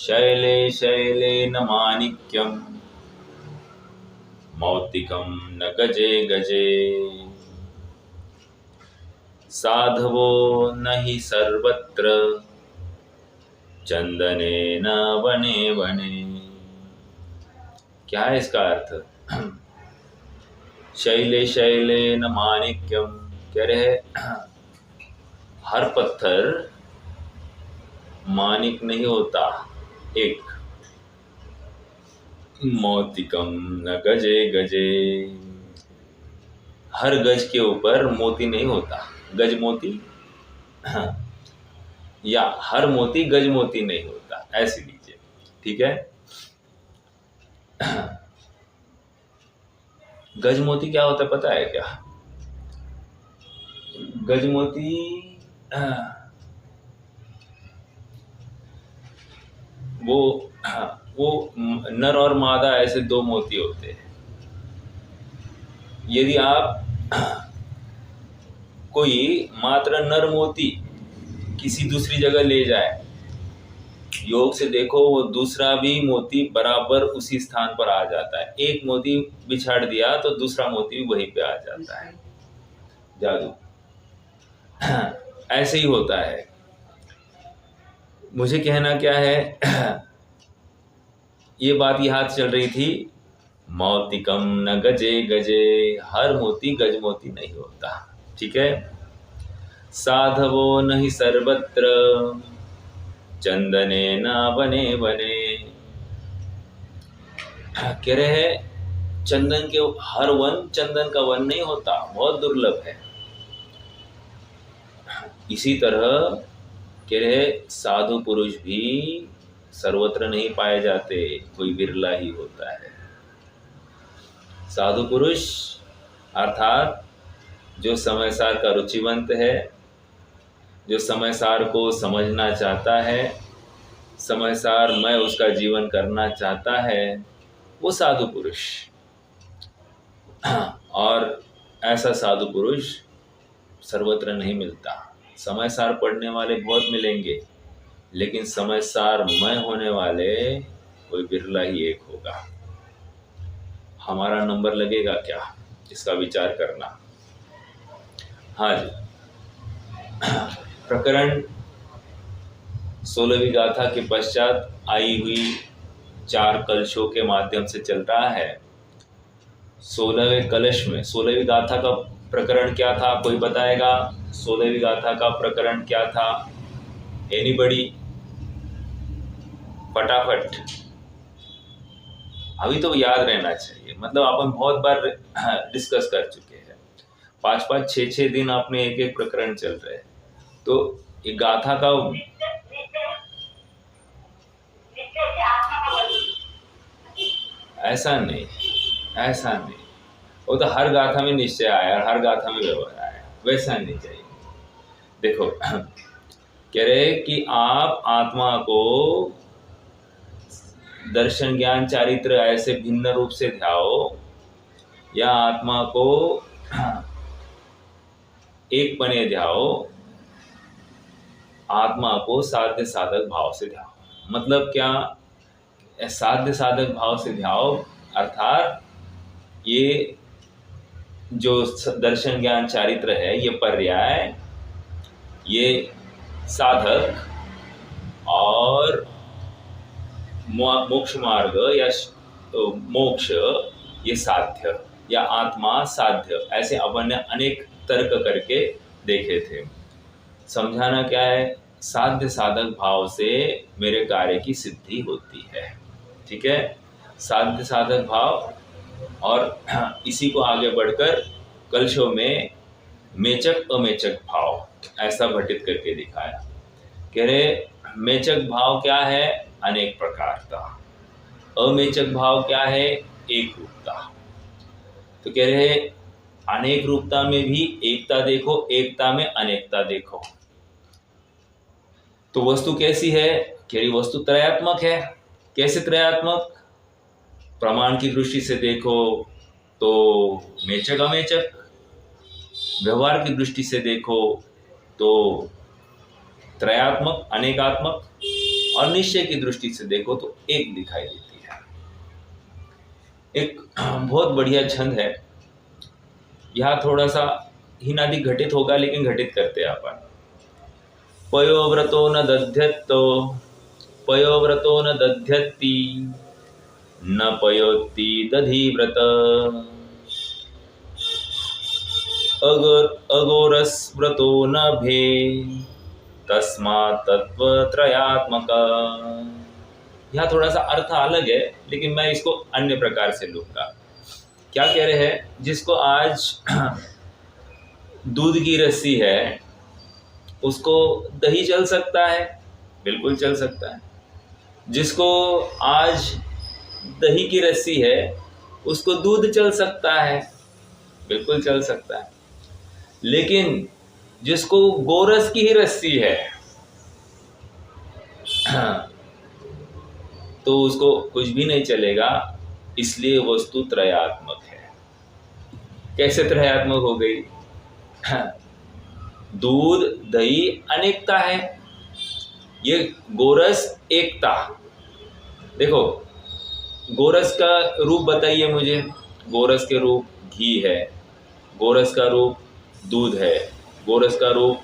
Shelley Shailen माणिक्यं मौक्तिकं न गजे गजे। साधवो न हि सर्वत्र चंदनेन वने वने। क्या है इसका अर्थ? शैले शैलेन माणिक्यम, कह रहे हर पत्थर माणिक नहीं होता एक। मोतिकम न गजे गजे, हर गज के ऊपर मोती नहीं होता। गज मोती, या हर मोती गज मोती नहीं होता, ऐसे लीजिए, ठीक है। गज मोती क्या होता है पता है क्या? गज मोती वो नर और मादा ऐसे दो मोती होते हैं। यदि आप कोई मात्र नर मोती किसी दूसरी जगह ले जाए, योग से देखो वो दूसरा भी मोती बराबर उसी स्थान पर आ जाता है। एक मोती बिछाड़ दिया तो दूसरा मोती भी वहीं पे आ जाता है। जादू ऐसे ही होता है। मुझे कहना क्या है, ये बात याद चल रही थी, मौक्तिकम न गजे गजे, हर मोती गज मोती नहीं होता, ठीक है। साधवो न हि सर्वत्र चंदने न बने बने, कह रहे हैं चंदन के हर वन चंदन का वन नहीं होता, बहुत दुर्लभ है। इसी तरह कह रहे साधु पुरुष भी सर्वत्र नहीं पाए जाते, कोई बिरला ही होता है। साधु पुरुष अर्थात जो समय सार का रुचिवंत है, जो समय सार को समझना चाहता है, समय सार में उसका जीवन करना चाहता है, वो साधु पुरुष। और ऐसा साधु पुरुष सर्वत्र नहीं मिलता। समय सार पढ़ने वाले बहुत मिलेंगे, लेकिन समय सार मय होने वाले कोई बिरला ही एक होगा। हमारा नंबर लगेगा क्या, इसका विचार करना। हाँ जी, प्रकरण 16वीं गाथा के पश्चात आई हुई 4 कलशों के माध्यम से चल रहा है। 16वें कलश में 16वीं गाथा का प्रकरण क्या था, कोई बताएगा? 16वीं गाथा का प्रकरण क्या था? एनीबडी? फटाफट, अभी तो याद रहना चाहिए। मतलब अपन बहुत बार डिस्कस कर चुके हैं, 5-5, 6-6 दिन अपने एक एक प्रकरण चल रहे हैं। तो ये गाथा का ऐसा नहीं, वो तो हर गाथा में निश्चय आया, हर गाथा में व्यवहार आया, वैसा नहीं चाहिए। देखो कह रहे कि आप आत्मा को दर्शन ज्ञान चारित्र ऐसे भिन्न रूप से ध्याओ, या आत्मा को एक पने ध्याओ, आत्मा को साध्य साधक भाव से ध्याओ। मतलब क्या? साध्य साधक भाव से ध्याओ अर्थात ये जो दर्शन ज्ञान चारित्र है, ये पर्याय, ये साधक, और मोक्ष मार्ग या मोक्ष ये साध्य, या आत्मा साध्य, ऐसे अपन ने अनेक तर्क करके देखे थे। समझाना क्या है, साध्य साधक भाव से मेरे कार्य की सिद्धि होती है, ठीक है। साध्य साधक भाव, और इसी को आगे बढ़कर कलशों में मेचक अमेचक भाव ऐसा घटित करके दिखाया। कह रहे मेचक भाव क्या है? अनेक प्रकार का। अमेचक भाव क्या है? एक रूपता। तो कह रहे अनेक रूपता में भी एकता देखो, एकता में अनेकता देखो। तो वस्तु कैसी है? कह रही वस्तु त्रयात्मक है। कैसे त्रयात्मक? प्रमाण की दृष्टि से देखो तो मेचक अमेचक, व्यवहार की दृष्टि से देखो तो त्रयात्मक अनेकात्मक, और निश्चय की दृष्टि से देखो तो एक दिखाई देती है। एक बहुत बढ़िया छंद है, यहाँ थोड़ा सा हीनादि घटित होगा लेकिन घटित करते हैं अपन। पयोव्रतो न दध्यत्तो पयोव्रतो न दध्यति न पयोति दधिव्रत अघोरस्व्रतो न भे तस्मात् तत्वत्रयात्मक। यहाँ थोड़ा सा अर्थ अलग है लेकिन मैं इसको अन्य प्रकार से लूंगा। क्या कह रहे हैं, जिसको आज दूध की रस्सी है उसको दही चल सकता है, बिल्कुल चल सकता है। जिसको आज दही की रस्सी है उसको दूध चल सकता है, बिल्कुल चल सकता है। लेकिन जिसको गोरस की ही रस्सी है तो उसको कुछ भी नहीं चलेगा, इसलिए वस्तु त्रयात्मक है। कैसे त्रयात्मक हो गई? दूध दही अनेकता है, ये गोरस एकता। देखो गोरस का रूप बताइए मुझे। गोरस के रूप घी है, गोरस का रूप दूध है, गोरस का रूप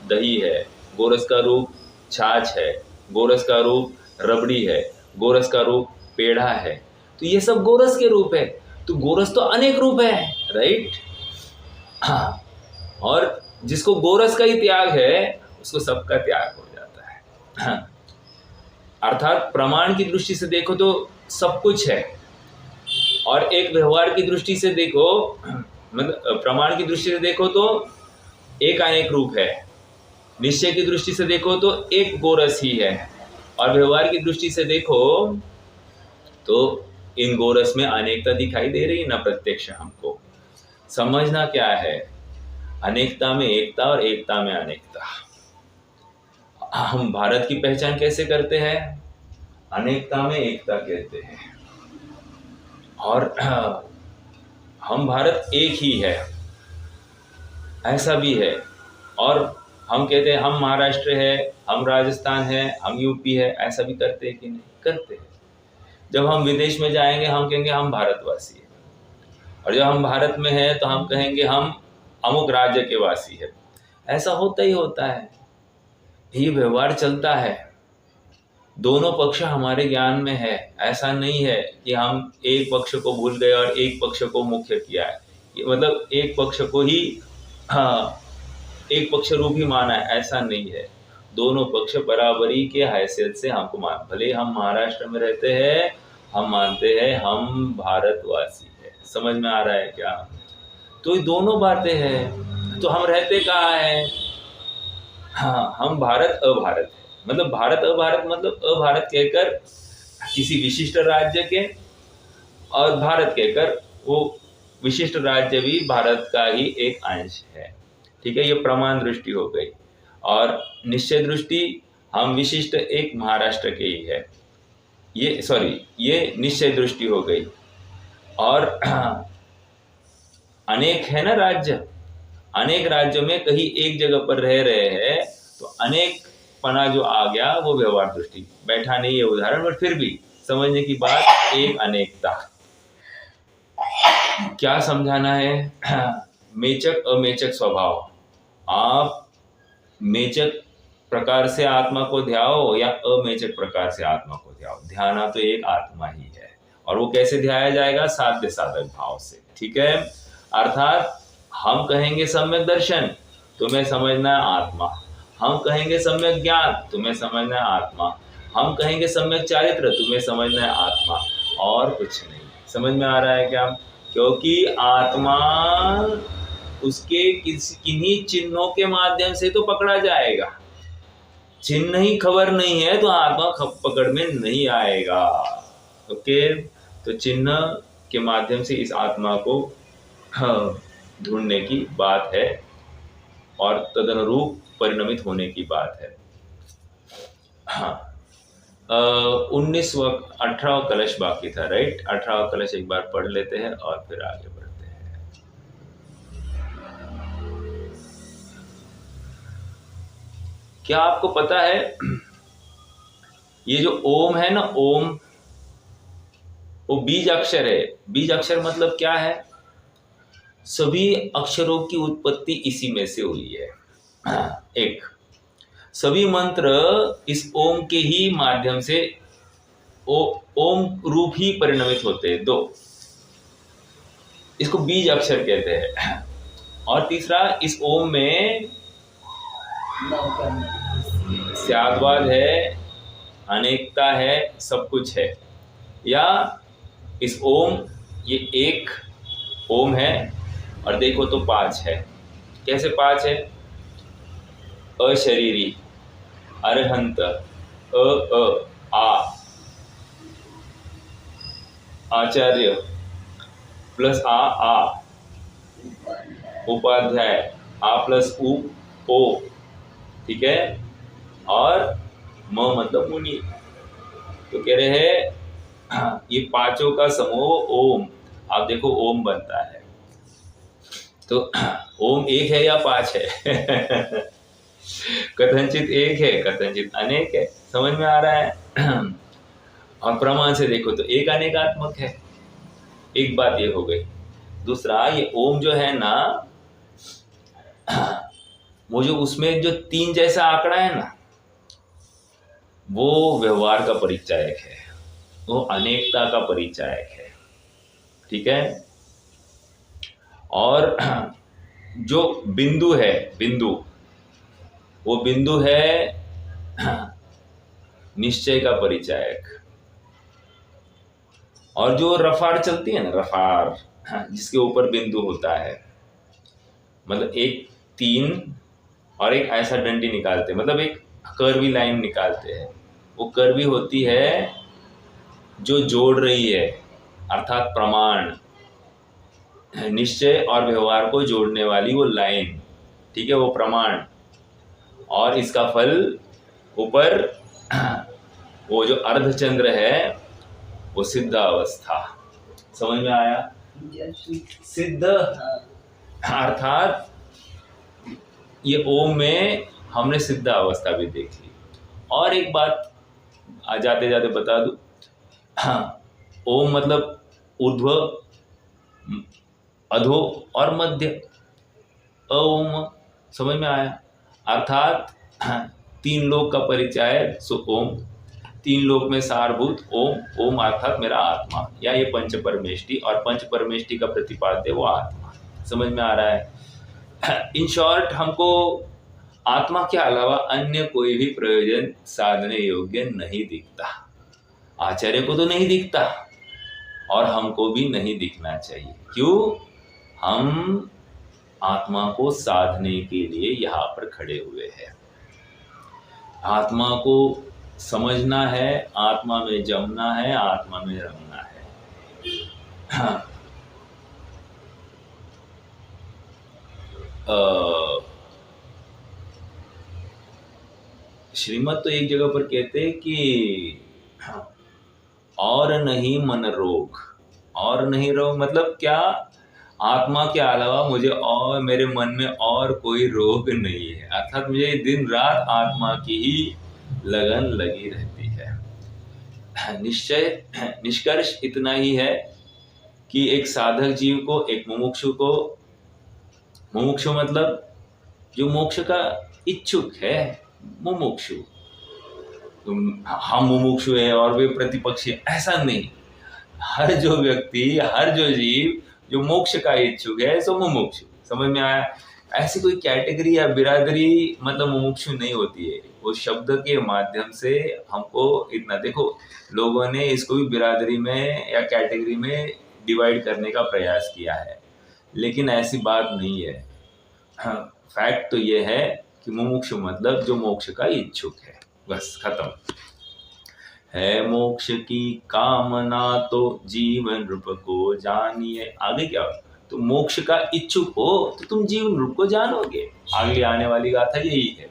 दही है, गोरस का रूप छाछ है, गोरस का रूप रबड़ी है, गोरस का रूप पेड़ा है। तो ये सब गोरस के रूप है। तो गोरस तो अनेक रूप है, राइट? हाँ, और जिसको गोरस का ही त्याग है उसको सबका त्याग हो जाता है। हाँ, अर्थात प्रमाण की दृष्टि से देखो तो सब कुछ है, और एक व्यवहार की दृष्टि से देखो, मतलब प्रमाण की दृष्टि से देखो तो एक अनेक रूप है, निश्चय की दृष्टि से देखो तो एक गोरस ही है, और व्यवहार की दृष्टि से देखो तो इन गोरस में अनेकता दिखाई दे रही है ना प्रत्यक्ष हमको। समझना क्या है, अनेकता में एकता और एकता में अनेकता। हम भारत की पहचान कैसे करते हैं? अनेकता में एकता कहते हैं। और हम भारत एक ही है, ऐसा भी है। और हम कहते हैं हम महाराष्ट्र है, हम राजस्थान है, हम यूपी है, ऐसा भी करते हैं कि नहीं? करते हैं। जब हम विदेश में जाएंगे हम कहेंगे हम भारतवासी हैं, और जब हम भारत में हैं तो हम कहेंगे हम अमुक राज्य के वासी है। ऐसा होता ही होता है, ये व्यवहार चलता है। दोनों पक्ष हमारे ज्ञान में है। ऐसा नहीं है कि हम एक पक्ष को भूल गए और एक पक्ष को मुख्य किया है, मतलब एक पक्ष को ही एक पक्ष रूप ही माना है, ऐसा नहीं है। दोनों पक्ष बराबरी के हैसियत से हमको मान, भले हम महाराष्ट्र में रहते हैं, हम मानते हैं हम भारतवासी है। समझ में आ रहा है क्या? तो ये दोनों बातें हैं। तो हम रहते कहाँ हैं? हाँ, हम भारत अभारत है। मतलब भारत अभारत मतलब अभारत कहकर किसी विशिष्ट राज्य के, और भारत कहकर वो विशिष्ट राज्य भी भारत का ही एक अंश है। ठीक है, ये प्रमाण दृष्टि हो गई। और निश्चय दृष्टि, हम विशिष्ट एक महाराष्ट्र के ही है, ये निश्चय दृष्टि हो गई। और अनेक है ना राज्य, अनेक राज्यों में कहीं एक जगह पर रह रहे हैं तो अनेक पना जो आ गया वो व्यवहार दृष्टि। बैठा नहीं है उदाहरण, बट फिर भी समझने की बात, एक अनेकता। क्या समझाना है? मेचक अमेचक स्वभाव। आप मेचक प्रकार से आत्मा को ध्याओ या अमेचक प्रकार से आत्मा को ध्याओ, ध्याना तो एक आत्मा ही है। और वो कैसे ध्याया जाएगा? साध्य साधक भाव से। ठीक है, अर्थात हम कहेंगे सम्यक दर्शन, तुम्हें समझना है आत्मा। हम कहेंगे सम्यक ज्ञान, तुम्हें समझना है आत्मा। हम कहेंगे सम्यक चारित्र, तुम्हें समझना है आत्मा, और कुछ नहीं। समझ में आ रहा है क्या? क्योंकि आत्मा उसके किन्हीं चिन्हों के माध्यम से तो पकड़ा जाएगा। चिन्ह ही खबर नहीं है तो आत्मा पकड़ में नहीं आएगा। ओके, तो चिन्ह के माध्यम से इस आत्मा को ढूंढने की बात है, और तदनुरूप परिणमित होने की बात है। हाँ, 18वां कलश बाकी था, राइट? 18वां कलश एक बार पढ़ लेते हैं और फिर आगे बढ़ते हैं। क्या आपको पता है ये जो ओम है ना, ओम वो बीज अक्षर है। बीज अक्षर मतलब क्या है? सभी अक्षरों की उत्पत्ति इसी में से हुई है। एक, सभी मंत्र इस ओम के ही माध्यम से ओम रूप ही परिणमित होते हैं। दो, इसको बीज अक्षर कहते हैं। और तीसरा, इस ओम में स्याद्वाद है, अनेकता है, सब कुछ है। या इस ओम, ये एक ओम है और देखो तो पांच है। कैसे पांच है? अशरीरी, अरहंत, आ, आचार्य प्लस आ, उपाध्याय, आ प्लस उ, ओ, ठीक है। और म मतलब मुनि। तो कह रहे हैं ये पांचों का समूह ओम। आप देखो ओम बनता है तो ओम एक है या पांच है? कथनचित एक है, कथनचित अनेक है। समझ में आ रहा है? और प्रमाण से देखो तो एक अनेकात्मक है। एक बात ये हो गई। दूसरा, ये ओम जो है ना, वो जो उसमें जो तीन जैसा आंकड़ा है ना, वो व्यवहार का परिचायक है, वो अनेकता का परिचायक है। ठीक है। और जो बिंदु है, बिंदु, वो बिंदु है निश्चय का परिचायक। और जो रफार चलती है ना, रफार, जिसके ऊपर बिंदु होता है, मतलब एक तीन और एक ऐसा डंडी निकालते हैं, मतलब एक कर्वी लाइन निकालते हैं। वो कर्वी होती है जो जोड़ रही है, अर्थात प्रमाण, निश्चय और व्यवहार को जोड़ने वाली वो लाइन, ठीक है, वो प्रमाण। और इसका फल ऊपर वो जो अर्धचंद्र है, वो सिद्ध अवस्था। समझ में आया? सिद्ध अर्थात ये ओम में हमने सिद्ध अवस्था भी देख ली। और एक बात जाते जाते बता दूं, ओम मतलब ऊर्ध्व, अधो और मध्य। ओम, समझ में आया? अर्थात तीन लोक का परिचय सो ओम, तीन लोक में सारभूत ओम। ओम अर्थात मेरा आत्मा, या ये पंच परमेष्टि, और पंच परमेष्टि का प्रतिपाद्य वो आत्मा। समझ में आ रहा है? इन शॉर्ट, हमको आत्मा के अलावा अन्य कोई भी प्रयोजन साधने योग्य नहीं दिखता। आचार्य को तो नहीं दिखता और हमको भी नहीं दिखना चाहिए। क्यों? हम आत्मा को साधने के लिए यहाँ पर खड़े हुए हैं। आत्मा को समझना है, आत्मा में जमना है, आत्मा में रमना है। श्रीमद तो एक जगह पर कहते हैं कि और नहीं मन रोग। और नहीं रोग मतलब क्या? आत्मा के अलावा मुझे और मेरे मन में और कोई रोग नहीं है। अर्थात मुझे दिन रात आत्मा की ही लगन लगी रहती है। निश्चय, निष्कर्ष इतना ही है कि एक साधक जीव को, एक मुमुक्षु को, मुमुक्षु मतलब जो मोक्ष का इच्छुक है, मुमुक्षु। हम मुमुक्षु है और वे प्रतिपक्षी, ऐसा नहीं। हर जो व्यक्ति, हर जो जीव जो मोक्ष का इच्छुक है, सो मुमुक्षु। समझ में आया? ऐसी कोई कैटेगरी या बिरादरी मतलब मुमुक्षु नहीं होती है। वो शब्द के माध्यम से हमको इतना, देखो लोगों ने इसको भी बिरादरी में या कैटेगरी में डिवाइड करने का प्रयास किया है, लेकिन ऐसी बात नहीं है। फैक्ट तो ये है कि मुमुक्षु मतलब जो मोक्ष का इच्छुक है, बस खत्म। है मोक्ष की कामना तो जीवन रूप को जानिए। आगे क्या? तो मोक्ष का इच्छुक हो तो तुम जीवन रूप को जानोगे। आगे आने वाली गाथा यही है।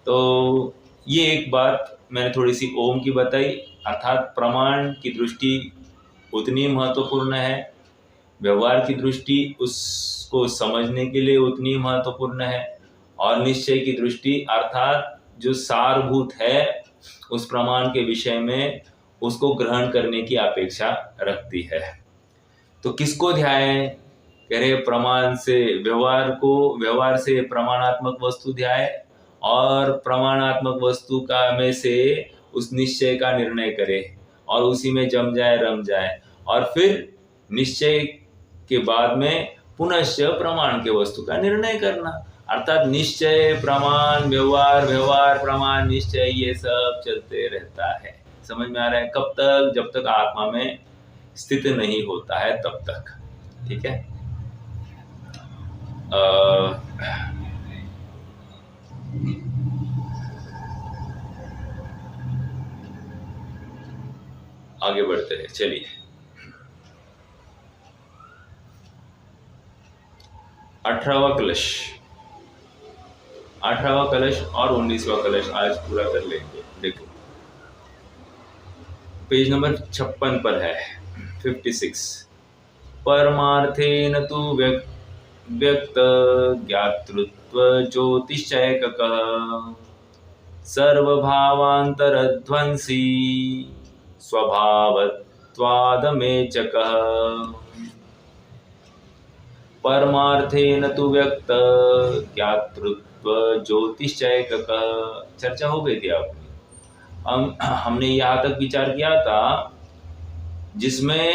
तो ये एक बात मैंने थोड़ी सी ओम की बताई, अर्थात प्रमाण की दृष्टि उतनी महत्वपूर्ण है, व्यवहार की दृष्टि उसको समझने के लिए उतनी महत्वपूर्ण है, और निश्चय की दृष्टि अर्थात जो सारभूत है उस प्रमाण के विषय में उसको ग्रहण करने की अपेक्षा रखती है। तो किसको ध्याए? कह रहे प्रमाण से व्यवहार से प्रमाणात्मक वस्तु ध्याए और प्रमाणात्मक वस्तु का में से उस निश्चय का निर्णय करे और उसी में जम जाए रम जाए, और फिर निश्चय के बाद में पुनश्च प्रमाण के वस्तु का निर्णय करना। अर्थात निश्चय प्रमाण व्यवहार, व्यवहार प्रमाण निश्चय, ये सब चलते रहता है। समझ में आ रहा है? कब तक? जब तक आत्मा में स्थित नहीं होता है तब तक। ठीक है। आगे बढ़ते हैं, चलिए। 18वां कलश, 18वां कलश और 19वां कलश आज पूरा कर लेंगे। देखो पेज नंबर 56 पर है, 56। परमार्थेन तु व्यक्त ज्ञातृत्व ज्योतिश्चैककः सर्वभावान्तरध्वंसी स्वभावत्वादमेचकः। परमार्थेन तु व्यक्त ज्ञातृत्व ज्योतिश्चैककः। चर्चा हो गई थी आपकी। हमने यहाँ तक विचार किया था जिसमें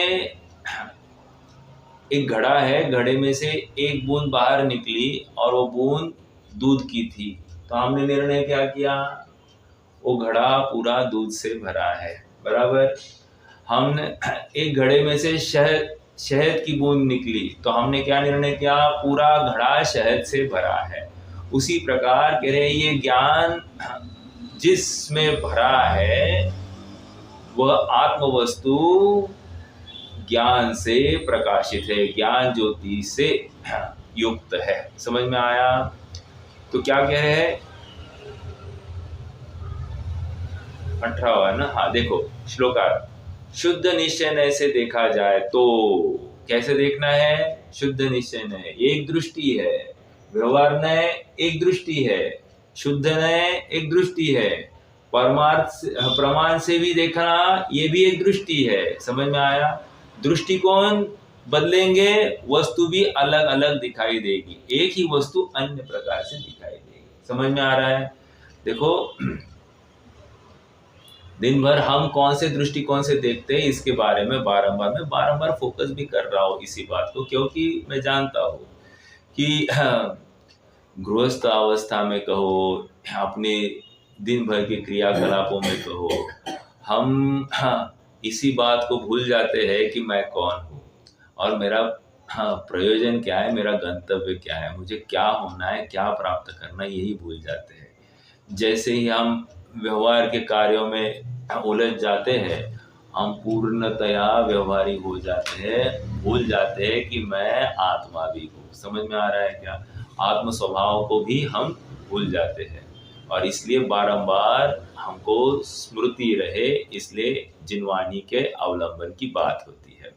एक घड़ा है, घड़े में से एक बूंद बाहर निकली और वो बूंद दूध की थी। तो हमने निर्णय क्या किया? वो घड़ा पूरा दूध से भरा है, बराबर। हमने एक घड़े में से शहद की बूंद निकली, तो हमने क्या निर्णय किया? पूरा घड़ा शहद से भरा है। उसी प्रकार कह रहे ये ज्ञान जिसमें भरा है वह आत्म वस्तु ज्ञान से प्रकाशित है, ज्ञान ज्योति से युक्त है। समझ में आया? तो क्या कह रहे हैं? 18वां है ना? हाँ देखो श्लोकार। शुद्ध निश्चय से देखा जाए तो कैसे देखना है? शुद्ध निश्चय न एक दृष्टि है, व्यवहार न एक दृष्टि है, शुद्ध न एक दृष्टि है, परमार्थ प्रमाण से भी देखना ये भी एक दृष्टि है। समझ में आया? दृष्टिकोण बदलेंगे वस्तु भी अलग अलग दिखाई देगी, एक ही वस्तु अन्य प्रकार से दिखाई देगी। समझ में आ रहा है? देखो दिन भर हम कौन से दृष्टिकोण से देखते हैं इसके बारे में बारंबार फोकस भी कर रहा हूँ इसी बात को, क्योंकि मैं जानता हूँ कि गृहस्थ अवस्था में कहो, अपने दिन भर के क्रियाकलापों में कहो, हम इसी बात को भूल जाते हैं कि मैं कौन हूँ और मेरा प्रयोजन क्या है, मेरा गंतव्य क्या है, मुझे क्या होना है, क्या प्राप्त करना है, यही भूल जाते हैं। जैसे ही हम व्यवहार के कार्यों में उलझ जाते हैं, हम पूर्णतया व्यवहारी हो जाते हैं, भूल जाते हैं कि मैं आत्मा भी हूँ। समझ में आ रहा है क्या? आत्म स्वभाव को भी हम भूल जाते हैं, और इसलिए बारंबार हमको स्मृति रहे, इसलिए जिनवाणी के अवलंबन की बात होती है।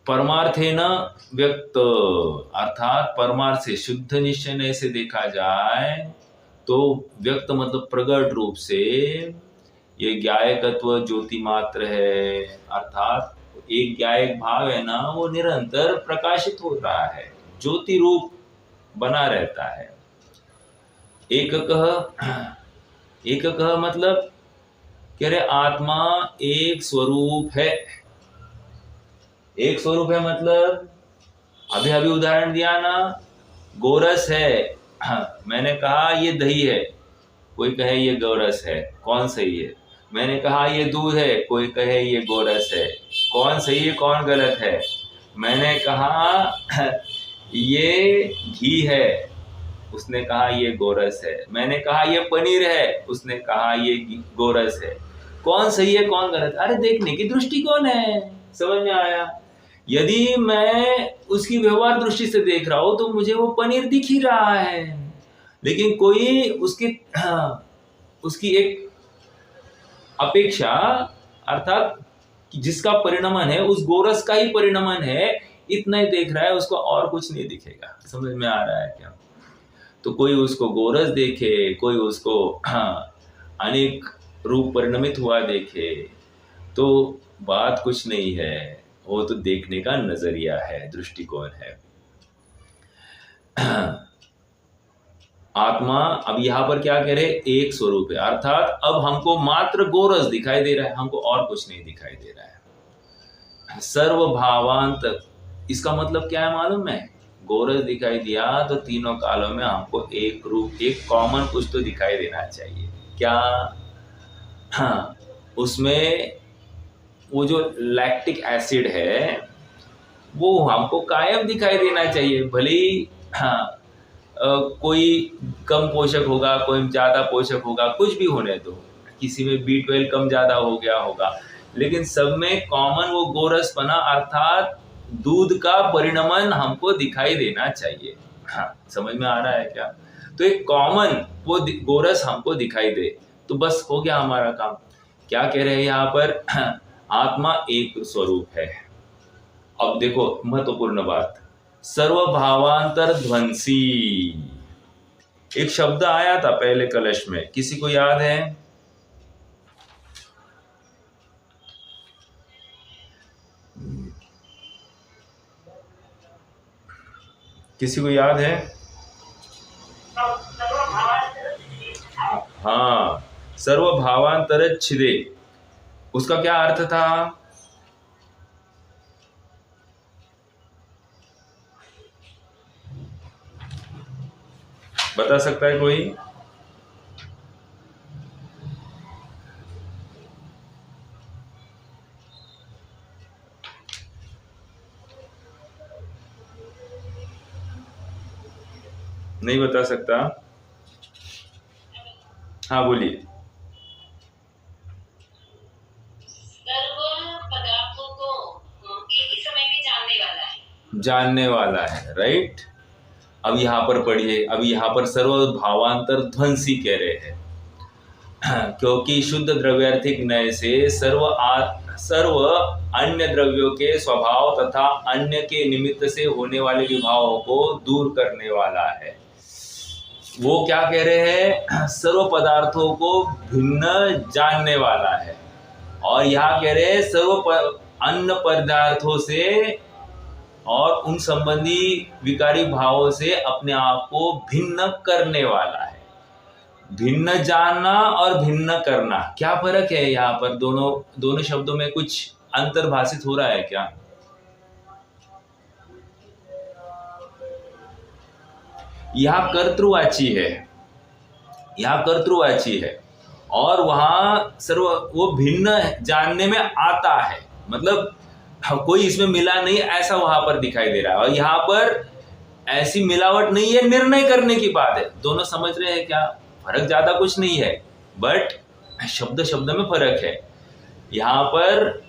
परमार्थेन व्यक्त, अर्थात परमार्थ से शुद्ध निश्चय से देखा जाए तो व्यक्त मतलब प्रगट रूप से ये ज्ञायकत्व ज्योति मात्र है, अर्थात एक ज्ञायक भाव है ना, वो निरंतर प्रकाशित हो रहा है, ज्योति रूप बना रहता है। एककः मतलब कह रहे आत्मा एक स्वरूप है। एक स्वरूप है मतलब अभी उदाहरण दिया ना, गोरस है, मैंने कहा ये दही है, कोई कहे ये गोरस है, कौन सही है? मैंने कहा ये दूध है, कोई कहे ये गोरस है, कौन सही है कौन गलत है? मैंने कहा ये घी है, उसने कहा ये गोरस है। मैंने कहा ये पनीर है, उसने कहा ये गोरस है। कौन सही है कौन गलत? अरे देखने की दृष्टि कौन है। समझ में आया? यदि मैं उसकी व्यवहार दृष्टि से देख रहा हूं तो मुझे वो पनीर दिख ही रहा है, लेकिन कोई उसकी एक अपेक्षा, अर्थात जिसका परिणमन है उस गोरस का ही परिणमन है, इतना ही देख रहा है, उसको और कुछ नहीं दिखेगा। समझ में आ रहा है क्या? तो कोई उसको गोरस देखे, कोई उसको अनेक रूप परिणमित हुआ देखे, तो बात कुछ नहीं है, वो तो देखने का नजरिया है, दृष्टिकोण है। आत्मा अब यहाँ पर क्या कह रहे, एक स्वरूप है, अर्थात अब हमको मात्र गोरस दिखाई दे रहा है, हमको और कुछ नहीं दिखाई दे रहा है। सर्वभावांत, इसका मतलब क्या है मालूम है? गोरस दिखाई दिया तो तीनों कालों में हमको एक रूप, एक कॉमन कुछ तो दिखाई देना चाहिए। क्या? हाँ, उसमें वो जो लैक्टिक एसिड है वो हमको कायम दिखाई देना चाहिए, भले ही हाँ कोई कम पोषक होगा, कोई ज़्यादा पोषक होगा, कुछ भी होने दो, किसी में B12 कम ज़्यादा हो गया होगा, लेकिन सब में कॉमन वो गोरसपना अर्थात दूध का परिणमन हमको दिखाई देना चाहिए। हाँ, समझ में आ रहा है क्या? तो एक कॉमन वो गोरस हमको दिखाई दे तो बस हो गया हमारा काम। क्या कह रहे हैं यहाँ पर? आत्मा एक स्वरूप है। अब देखो महत्वपूर्ण बात, सर्वभावांतर ध्वंसी, एक शब्द आया था पहले कलश में, किसी को याद है? किसी को याद है? हाँ, सर्वभावांतर छिदे, उसका क्या अर्थ था? बता सकता है कोई? नहीं बता सकता? हाँ बोलिए। जानने वाला है, राइट। अब यहाँ पर पढ़िए, अब यहाँ पर सर्वभावांतर ध्वंसी कह रहे हैं, क्योंकि शुद्ध द्रव्यार्थिक नय से सर्व अन्य द्रव्यों के स्वभाव तथा अन्य के निमित्त से होने वाले विभावों को दूर करने वाला है। वो क्या कह रहे हैं? सर्व पदार्थों को भिन्न जानने वाला है। और यहाँ कह रहे हैं सर्व अन्य पदार्थों से और उन संबंधी विकारी भावों से अपने आप को भिन्न करने वाला है। भिन्न जानना और भिन्न करना, क्या फर्क है यहाँ पर? दोनों शब्दों में कुछ अंतर्भाषित हो रहा है क्या? यहाँ कर्तृवाची है, यहाँ कर्तृवाची है, और वहां सर्व वो भिन्न जानने में आता है, मतलब कोई इसमें मिला नहीं ऐसा वहां पर दिखाई दे रहा है। और यहाँ पर ऐसी मिलावट नहीं है, निर्णय करने की बात है। दोनों समझ रहे हैं क्या? फर्क ज्यादा कुछ नहीं है, बट शब्द शब्द में फर्क है। यहाँ पर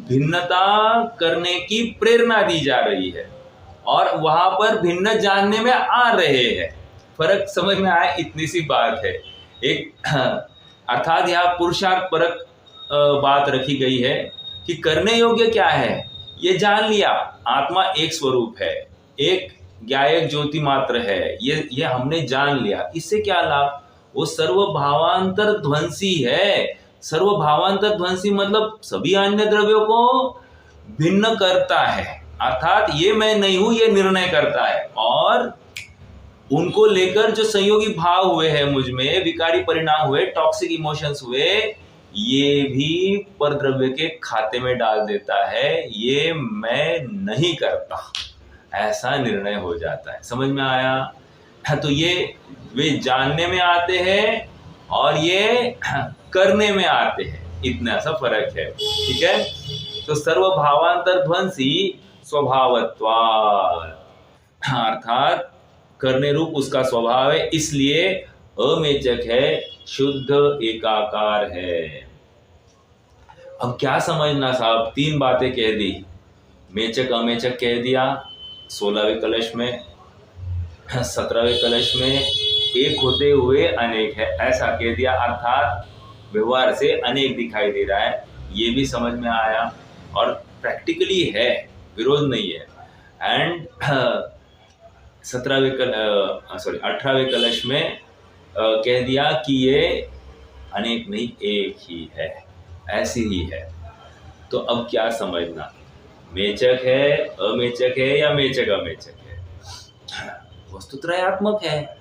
भिन्नता करने की प्रेरणा दी जा रही है और वहां पर भिन्न जानने में आ रहे हैं। फर्क समझ में आए, इतनी सी बात है। एक अर्थात यहाँ पुरुषार्थ परक बात रखी गई है कि करने योग्य क्या है ये जान लिया, आत्मा एक स्वरूप है, एक ज्ञायक ज्योति मात्र है, ये हमने जान लिया। इससे क्या लाभ? वो सर्वभावांतर ध्वंसी है। सर्वभावांतर ध्वंसी मतलब सभी अन्य द्रव्यों को भिन्न करता है, अर्थात ये मैं नहीं हूं ये निर्णय करता है। और उनको लेकर जो संयोगी भाव हुए हैं मुझ में, विकारी परिणाम हुए, टॉक्सिक इमोशंस हुए, ये भी परद्रव्य के खाते में डाल देता है, ये मैं नहीं करता, ऐसा निर्णय हो जाता है। समझ में आया? तो ये वे जानने में आते हैं और ये करने में आते हैं, इतना सा फर्क है। ठीक है, तो सर्वभावांतर ध्वंसी स्वभावत्वात्, अर्थात करने रूप उसका स्वभाव है, इसलिए अमेचक है, शुद्ध एकाकार है। अब क्या समझना साहब, तीन बातें कह दी, मेचक अमेचक कह दिया 16वें कलश में, 17वें कलश में एक होते हुए अनेक है ऐसा कह दिया, अर्थात व्यवहार से अनेक दिखाई दे रहा है, ये भी समझ में आया और प्रैक्टिकली है, विरोध नहीं है। एंड 18वें कलश में कह दिया कि ये अनेक नहीं, एक ही है, ऐसी ही है। तो अब क्या समझना, मेचक है, अमेचक है या मेचक अमेचक है? वस्तु त्रयात्मक है।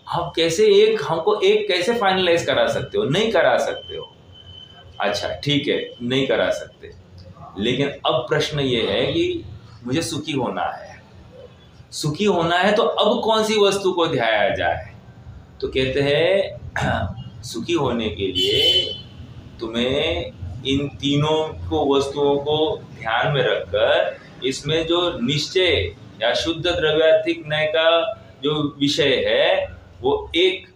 आप कैसे एक, हमको एक कैसे फाइनलाइज करा सकते हो? नहीं करा सकते हो। अच्छा ठीक है, नहीं करा सकते, लेकिन अब प्रश्न ये है कि मुझे सुखी होना है। सुखी होना है तो अब कौन सी वस्तु को ध्याया जाए? तो कहते हैं सुखी होने के लिए तुम्हें इन तीनों को वस्तुओं को ध्यान में रखकर इसमें जो निश्चय या शुद्ध द्रव्यात्मिक न्याय का जो विषय है वो एक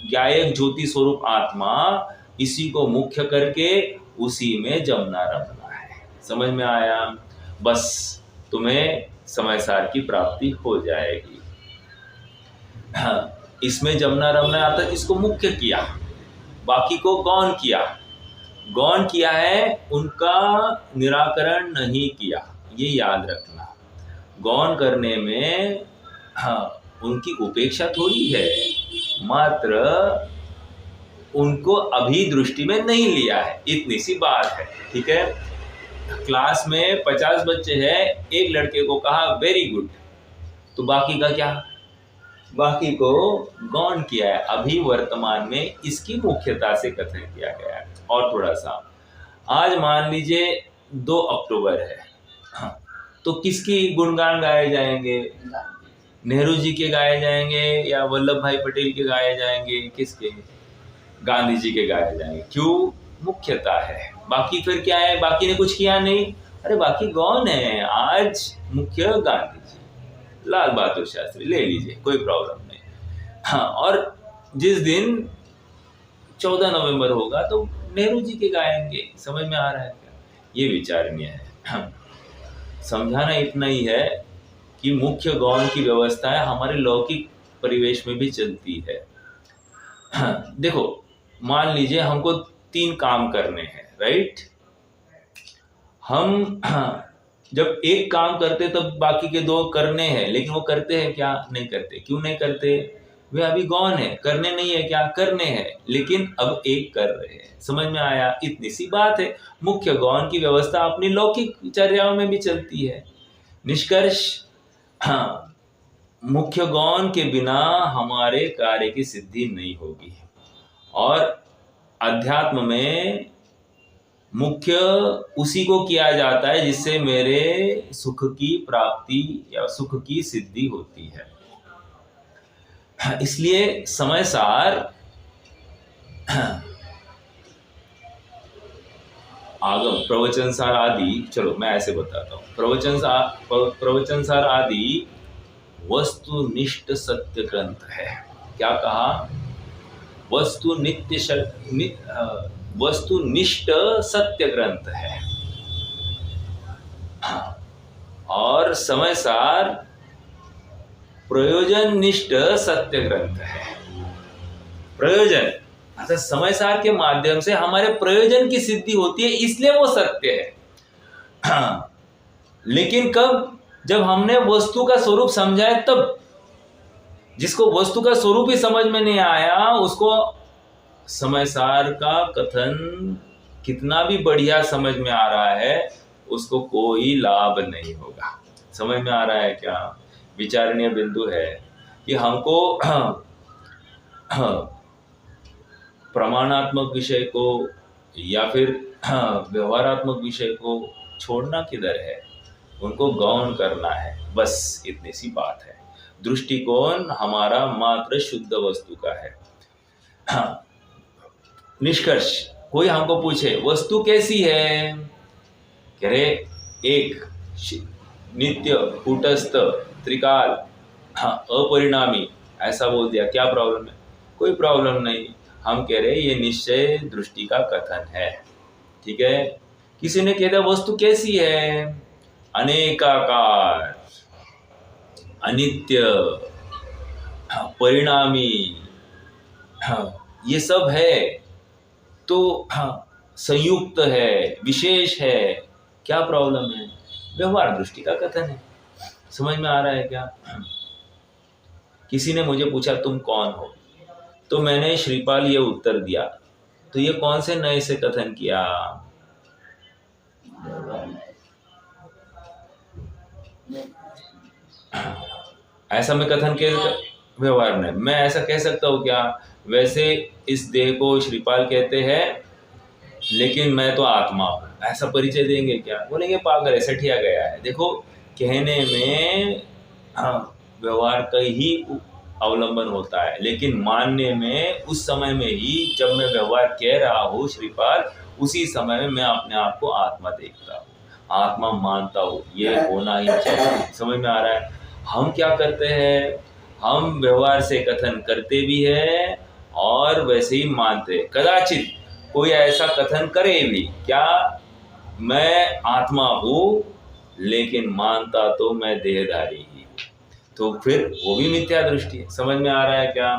ज्ञायक ज्योति स्वरूप आत्मा, इसी को मुख्य करके उसी में जमना रमना है। समझ में आया? बस तुम्हें समय सार की प्राप्ति हो जाएगी। इसमें जमना रमना आता, इसको मुख्य किया, बाकी को गौण किया। गौण किया है, उनका निराकरण नहीं किया, ये याद रखना। गौण करने में उनकी उपेक्षा थोड़ी है, मात्र उनको अभी दृष्टि में नहीं लिया है, इतनी सी बात है। ठीक है, क्लास में 50 बच्चे हैं, एक लड़के को कहा वेरी गुड, तो बाकी का क्या? बाकी को गौण किया है, अभी वर्तमान में इसकी मुख्यता से कथन किया गया है। और थोड़ा सा, आज मान लीजिए 2 अक्टूबर है, तो किसकी गुणगान गाए जाएंगे? नेहरू जी के गाए जाएंगे या वल्लभ भाई पटेल के गाए जाएंगे? किसके? गांधी जी के गाए जाएंगे। क्यों? मुख्यता है। बाकी फिर क्या है? बाकी ने कुछ किया नहीं, अरे बाकी गौण है, आज मुख्य गांधी जी, लाल बहादुर शास्त्री, ले लीजिए, कोई प्रॉब्लम नहीं। हाँ, और जिस दिन 14 नवंबर होगा तो नेहरू जी के गाएंगे। समझ में आ रहा है क्या? ये विचारणीय है। समझाना इतना ही है कि मुख्य गौण की व्यवस्था है हमारे लौकिक परिवेश में भी चलती है। देखो, मान लीजिए हमको 3 काम करने हैं, राइट? हम जब एक काम करते तब बाकी के 2 करने हैं, लेकिन वो करते हैं क्या? नहीं करते। क्यों नहीं करते? वे अभी गौण है, करने नहीं है क्या? करने हैं, लेकिन अब एक कर रहे हैं। समझ में आया? इतनी सी बात है। मुख्य गौण की व्यवस्था अपनी लौकिक चर्याओं में भी चलती है। निष्कर्ष, मुख्य गौण के बिना हमारे कार्य की सिद्धि नहीं होगी। और अध्यात्म में मुख्य उसी को किया जाता है जिससे मेरे सुख की प्राप्ति या सुख की सिद्धि होती है। इसलिए समय सार आगम, प्रवचन सार आदि, चलो मैं ऐसे बताता हूँ, प्रवचन सार आदि वस्तुनिष्ठ सत्य ग्रंथ है। क्या कहा? वस्तुनिष्ठ सत्य ग्रंथ है। और समय सार प्रयोजन निष्ठ सत्य ग्रंथ है। प्रयोजन, अच्छा, समय सार के माध्यम से हमारे प्रयोजन की सिद्धि होती है, इसलिए वो सत्य है। लेकिन कब? जब हमने वस्तु का स्वरूप समझा है तब। जिसको वस्तु का स्वरूप ही समझ में नहीं आया, उसको समय सार का कथन कितना भी बढ़िया समझ में आ रहा है, उसको कोई लाभ नहीं होगा। समझ में आ रहा है क्या? विचारणीय बिंदु है कि हमको प्रमाणात्मक विषय को या फिर व्यवहारात्मक विषय को छोड़ना किधर है, उनको गौण करना है, बस इतनी सी बात है। दृष्टिकोण हमारा मात्र शुद्ध वस्तु का है। निष्कर्ष, कोई हमको पूछे वस्तु कैसी है, कह रहे एक नित्य, कूटस्थ, त्रिकाल, अपरिणामी, ऐसा बोल दिया, क्या प्रॉब्लम है? कोई प्रॉब्लम नहीं। हम कह रहे ये निश्चय दृष्टि का कथन है। ठीक है। किसी ने कह दिया वस्तु कैसी है, अनेकाकार, अनित्य, परिणामी, ये सब है, तो संयुक्त है, विशेष है, क्या प्रॉब्लम है? व्यवहार दृष्टि का कथन है। समझ में आ रहा है क्या? किसी ने मुझे पूछा तुम कौन हो, तो मैंने श्रीपाल ये उत्तर दिया, तो ये कौन से नए से कथन किया? ऐसा मैं कथन के व्यवहार में मैं ऐसा कह सकता हूँ क्या? वैसे इस देह को श्रीपाल कहते हैं, लेकिन मैं तो आत्मा हूँ, ऐसा परिचय देंगे क्या? बोलेंगे पागल है, सठिया गया है। देखो, कहने में व्यवहार का ही अवलंबन होता है, लेकिन मानने में उस समय में ही जब मैं व्यवहार कह रहा हूँ श्रीपाल, उसी समय में मैं अपने आप को आत्मा देखता हूँ, आत्मा मानता हूँ। ये होना ही चाहिए। समझ में आ रहा है? हम क्या करते हैं? हम व्यवहार से कथन करते भी हैं और वैसे ही मानते हैं। कदाचित कोई ऐसा कथन करे भी, क्या मैं आत्मा हूँ लेकिन मानता तो मैं देहधारी ही, तो फिर वो भी मिथ्या दृष्टि है। समझ में आ रहा है क्या?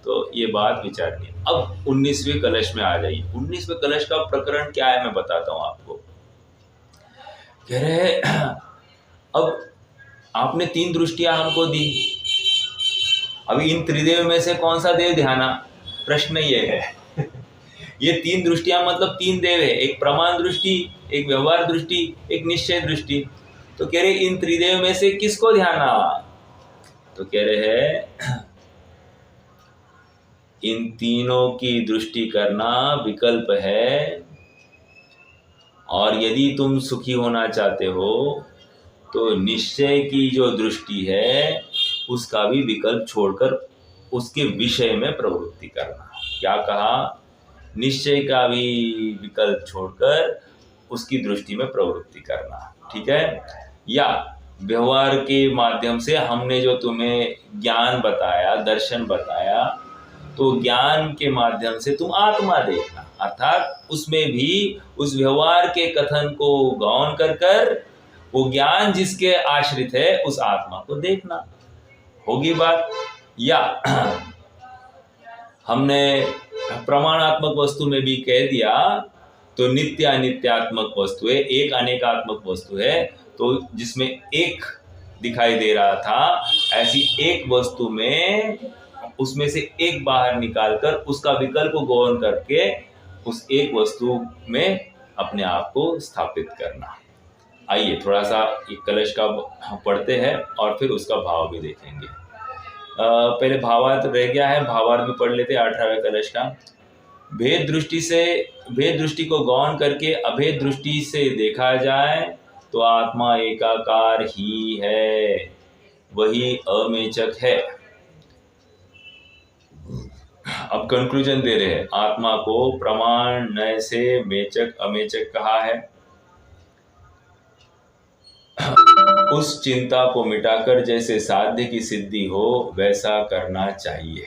तो ये बात विचारनी है। अब 19वें कलश में आ जाइए। 19वें कलश का प्रकरण क्या है मैं बताता हूँ आपको। कह रहे अब आपने 3 दृष्टियां हमको दी, अभी इन त्रिदेव में से कौन सा देव ध्याना? प्रश्न ये है। ये 3 दृष्टियां मतलब 3 देव है, एक प्रमाण दृष्टि, एक व्यवहार दृष्टि, एक निश्चय दृष्टि। तो कह रहे इन त्रिदेव में से किसको ध्याना? तो कह रहे हैं इन तीनों की दृष्टि करना विकल्प है, और यदि तुम सुखी होना चाहते हो तो निश्चय की जो दृष्टि है उसका भी विकल्प छोड़कर उसके विषय में प्रवृत्ति करना। क्या कहा? निश्चय का भी विकल्प छोड़कर उसकी दृष्टि में प्रवृत्ति करना। ठीक है? या व्यवहार के माध्यम से हमने जो तुम्हें ज्ञान बताया, दर्शन बताया, तो ज्ञान के माध्यम से तुम आत्मा देखना, अर्थात उसमें भी उस व्यवहार के कथन को गौण कर कर वो ज्ञान जिसके आश्रित है उस आत्मा को देखना। होगी बात? या हमने प्रमाणात्मक वस्तु में भी कह दिया, तो नित्य अनित्यात्मक वस्तु है, एक अनेकात्मक वस्तु है, तो जिसमें एक दिखाई दे रहा था, ऐसी एक वस्तु में उसमें से एक बाहर निकालकर उसका विकल्प गौण करके उस एक वस्तु में अपने आप को स्थापित करना। आइए थोड़ा सा एक कलश का पढ़ते हैं और फिर उसका भाव भी देखेंगे। पहले भावार्थ रह गया है, भावार्थ में पढ़ लेते हैं 18वें कलश का। भेद दृष्टि को गौण करके अभेद दृष्टि से देखा जाए तो आत्मा एकाकार ही है, वही अमेचक है। अब कंक्लूजन दे रहे हैं, आत्मा को प्रमाण नय से मेचक अमेचक कहा है। उस चिंता को मिटाकर जैसे साध्य की सिद्धि हो वैसा करना चाहिए।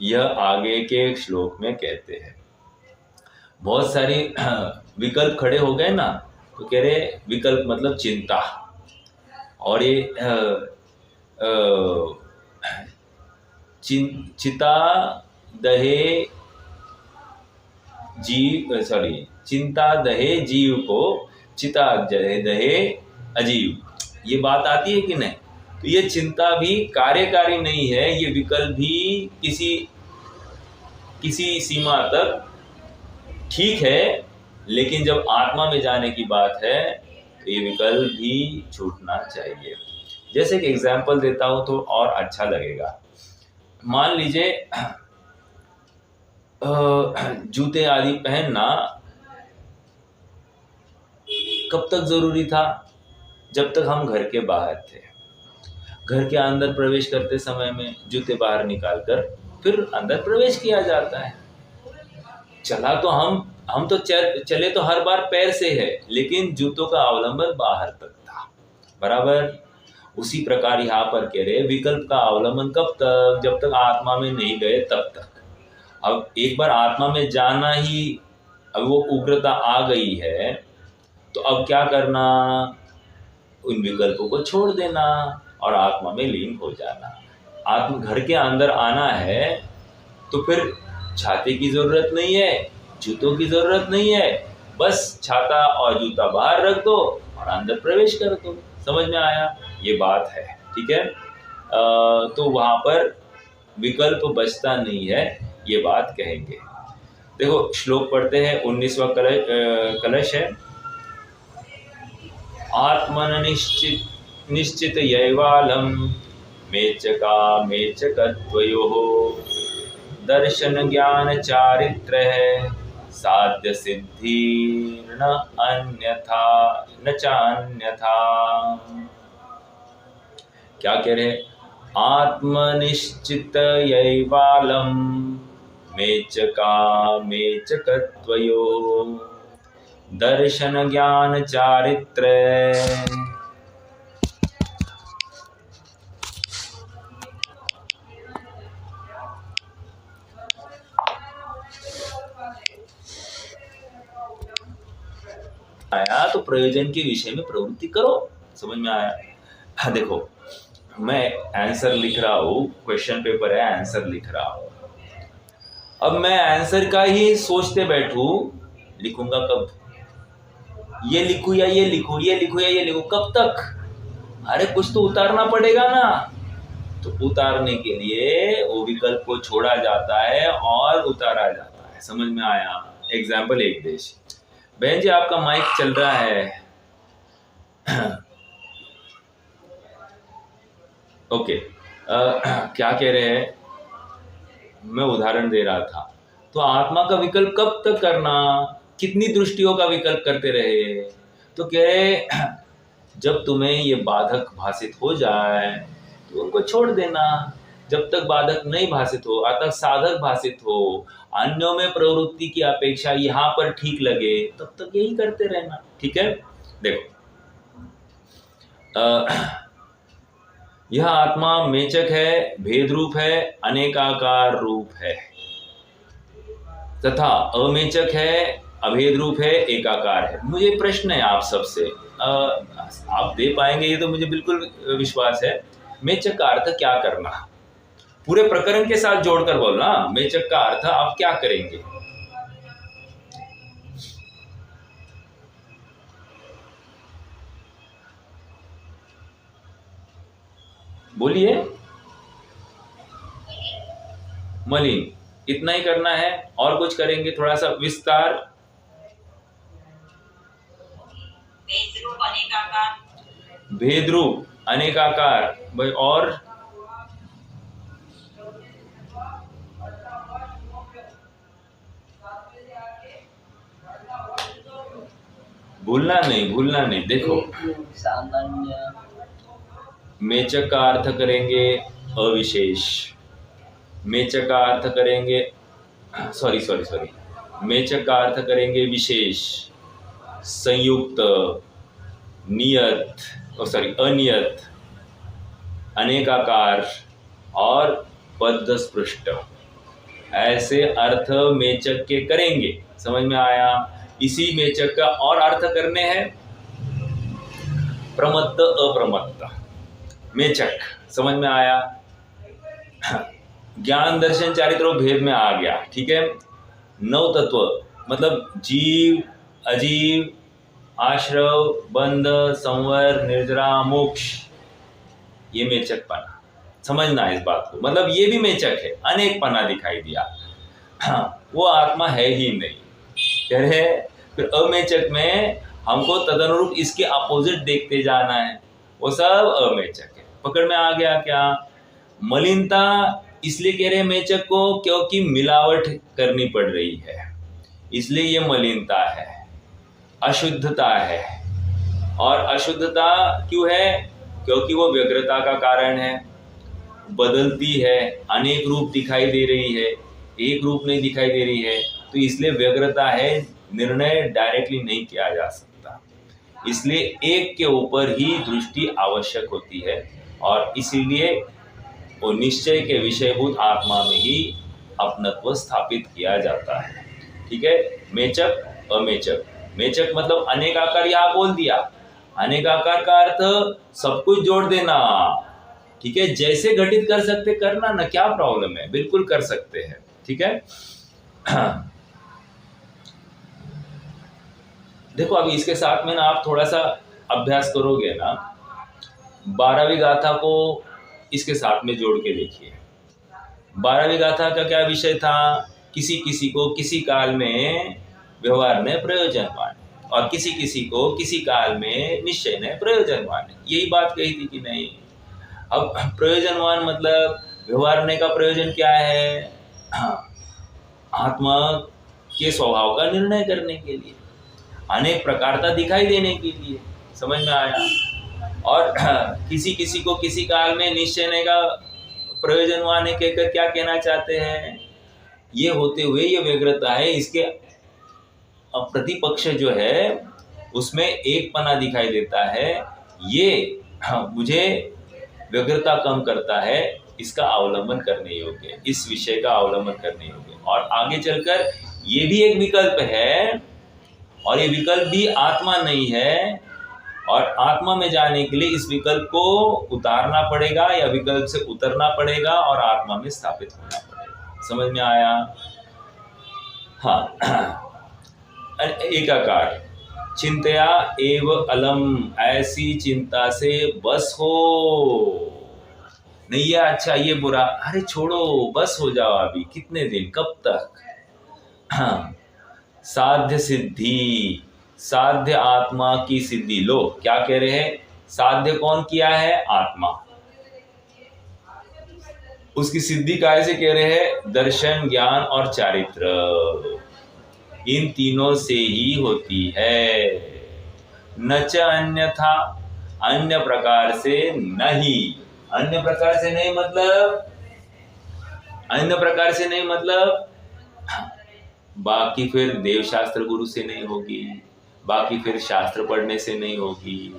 यह आगे के श्लोक में कहते हैं। बहुत सारी विकल्प खड़े हो गए ना, तो कह रहे विकल्प मतलब चिंता, और ये चिता दहे जीव, चिंता दहे जीव को चिता दहे अजीव, ये बात आती है कि नहीं? तो ये चिंता भी कार्यकारी नहीं है, ये विकल्प भी किसी सीमा तक ठीक है, लेकिन जब आत्मा में जाने की बात है तो ये विकल्प भी छूटना चाहिए। जैसे कि एग्जाम्पल देता हूं तो और अच्छा लगेगा। मान लीजिए जूते आदि पहनना कब तक जरूरी था? जब तक हम घर के बाहर थे। घर के अंदर प्रवेश करते समय में जूते बाहर निकालकर फिर अंदर प्रवेश किया जाता है। चला तो हम तो चले तो हर बार पैर से है, लेकिन जूतों का अवलंबन बाहर तक था। बराबर उसी प्रकार यहाँ पर कह रहे विकल्प का अवलंबन कब तक? जब तक आत्मा में नहीं गए तब तक। अब एक बार आत्मा में जाना ही, अब वो उग्रता आ गई है, तो अब क्या करना? उन विकल्पों को छोड़ देना और आत्मा में लीन हो जाना। आत्म घर के अंदर आना है तो फिर छाते की जरूरत नहीं है, जूतों की जरूरत नहीं है, बस छाता और जूता बाहर रख दो और अंदर प्रवेश कर दो। समझ में आया? ये बात है। ठीक है? तो वहां पर विकल्प बचता नहीं है, ये बात कहेंगे। देखो श्लोक पढ़ते हैं, 19वां कलश है। आत्मन निश्चित निश्चित यैवालम मेचका मेचकत्वयोः दर्शन ज्ञान चारित्र है साध्य सिद्धि न अन्यथा न चान्यथा। क्या कह रहे? आत्मनिश्चित यैवालम मेचका मेचकत्वयोः दर्शन ज्ञान चारित्र। आया तो प्रयोजन के विषय में प्रवृत्ति करो। समझ में आया? हाँ देखो, मैं आंसर लिख रहा हूँ, क्वेश्चन पेपर है, आंसर लिख रहा हूँ। अब मैं आंसर का ही सोचते बैठूं, लिखूंगा कब? ये लिखूं या ये लिखूं, ये लिखूं या ये लिखूं, कब तक? अरे कुछ तो उतारना पड़ेगा ना। तो उतारने के लिए वो विकल्प को छोड़ा जाता है और उतारा जाता है। समझ में आया? एग्जाम्पल एक देश। बहन जी आपका माइक चल रहा है। ओके, क्या कह रहे हैं? मैं उदाहरण दे रहा था। तो आत्मा का विकल्प कब तक करना? कितनी दृष्टियों का विकल्प करते रहे? तो कह रहे जब तुम्हें ये बाधक भाषित हो जाए तो उनको छोड़ देना। जब तक बाधक नहीं भाषित हो, तक साधक भाषित हो, अन्यों में प्रवृत्ति की अपेक्षा यहाँ पर ठीक लगे, तब तक यही करते रहना। ठीक है? देखो, यह आत्मा मेचक है, भेद रूप है, अनेकाकार रूप है, तथा अमेचक है, अभेद रूप है, एकाकार है। मुझे प्रश्न है आप सबसे, आप दे पाएंगे ये तो मुझे बिल्कुल विश्वास है। मेचक का अर्थ क्या करना? पूरे प्रकरण के साथ जोड़कर बोलना। मेचक का अर्थ आप क्या करेंगे? बोलिए। मलिन, इतना ही करना है? और कुछ करेंगे? थोड़ा सा विस्तार। भेद रूप, अनेकाकार भाई, और भूलना नहीं। देखो, सामान्य मेचक का अर्थ करेंगे अविशेष, मेचक का अर्थ करेंगे सॉरी मेचक का अर्थ करेंगे विशेष, संयुक्त, नियत अनियत, अनेकाकार और बद्ध स्पृष्ट। ऐसे अर्थ मेचक के करेंगे। समझ में आया? इसी मेचक का और अर्थ करने हैं प्रमत्त अप्रमत्त मेचक। समझ में आया? ज्ञान दर्शन चारित्र भेद में आ गया। ठीक है? नौ तत्व मतलब जीव, अजीव, आश्रव, बंध, संवर, निर्जरा, मोक्ष, ये मेचक पना। समझना इस बात को, मतलब ये भी मेचक है, अनेक पना दिखाई दिया। वो आत्मा है ही नहीं। कह रहे फिर अमेचक में हमको तदनुरूप इसके अपोजिट देखते जाना है, वो सब अमेचक है। पकड़ में आ गया क्या? मलिनता इसलिए कह रहे हैं मेचक को क्योंकि मिलावट करनी पड़ रही है, इसलिए ये मलिनता है, अशुद्धता है। और अशुद्धता क्यों है? क्योंकि वो व्यग्रता का कारण है, बदलती है, अनेक रूप दिखाई दे रही है, एक रूप नहीं दिखाई दे रही है, तो इसलिए व्यग्रता है, निर्णय डायरेक्टली नहीं किया जा सकता। इसलिए एक के ऊपर ही दृष्टि आवश्यक होती है और इसीलिए वो निश्चय के विषयभूत आत्मा में ही अपनत्व स्थापित किया जाता है। ठीक है? मेचक, अमेचक। मेचक मतलब अनेकाकार, यहाँ बोल दिया। अनेकाकार का अर्थ सब कुछ जोड़ देना। ठीक है? जैसे घटित कर सकते करना ना, क्या प्रॉब्लम है? बिल्कुल कर सकते हैं। ठीक है? देखो अभी इसके साथ में ना आप थोड़ा सा अभ्यास करोगे ना, 12वीं गाथा को इसके साथ में जोड़ के देखिए। 12वीं गाथा का क्या विषय था? किसी किसी को किसी काल में व्यवहार में प्रयोजनवान है और किसी किसी को किसी काल में निश्चय में प्रयोजनवान है। यही बात कही थी कि नहीं। अब प्रयोजनवान मतलब व्यवहारने का प्रयोजन क्या है? आत्मा के स्वभाव का निर्णय करने के लिए, अनेक प्रकारता दिखाई देने के लिए। समझ में आया? और किसी किसी को किसी काल में निश्चय का प्रयोजनवान है कहकर क्या कहना चाहते हैं? ये होते हुए ये व्यग्रता है, इसके प्रतिपक्ष जो है उसमें एक पना दिखाई देता है। ये मुझे व्यग्रता कम करता है, इसका अवलंबन करने योग्य, इस विषय का अवलंबन करने योग्य। और आगे चलकर ये भी एक विकल्प है, और ये विकल्प भी आत्मा नहीं है, और आत्मा में जाने के लिए इस विकल्प को उतारना पड़ेगा या विकल्प से उतरना पड़ेगा और आत्मा में स्थापित होना पड़ेगा। समझ में आया? हाँ। एकाकार चिंतया एव अलम, ऐसी चिंता से बस हो। नहीं ये अच्छा ये बुरा, अरे छोड़ो, बस हो जाओ। अभी कितने दिन, कब तक? हाँ। साध्य सिद्धि, साध्य आत्मा की सिद्धि। लो क्या कह रहे हैं? साध्य कौन किया है? आत्मा। उसकी सिद्धि कैसे कह रहे हैं? दर्शन, ज्ञान और चारित्र, इन तीनों से ही होती है। न च अन्यथा, अन्य प्रकार से नहीं। अन्य प्रकार से नहीं मतलब, अन्य प्रकार से नहीं मतलब बाकी फिर देवशास्त्र गुरु से नहीं होगी, बाकी फिर शास्त्र पढ़ने से नहीं होगी,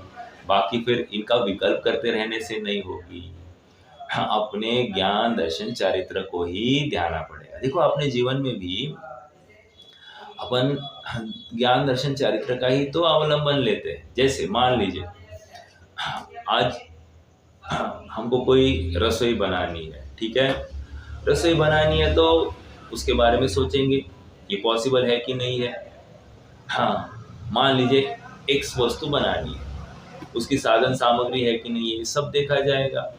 बाकी फिर इनका विकल्प करते रहने से नहीं होगी। अपने ज्ञान दर्शन चारित्र को ही ध्याना पड़ेगा। देखो अपने जीवन में भी अपन ज्ञान दर्शन चारित्र का ही तो अवलंबन लेते हैं। जैसे मान लीजिए आज हमको कोई रसोई बनानी है, ठीक है? रसोई बनानी है तो उसके बारे में सोचेंगे ये पॉसिबल है कि नहीं है। हाँ, मान लीजिए एक वस्तु बनानी है, उसकी साधन सामग्री है कि नहीं है, सब देखा जाएगा।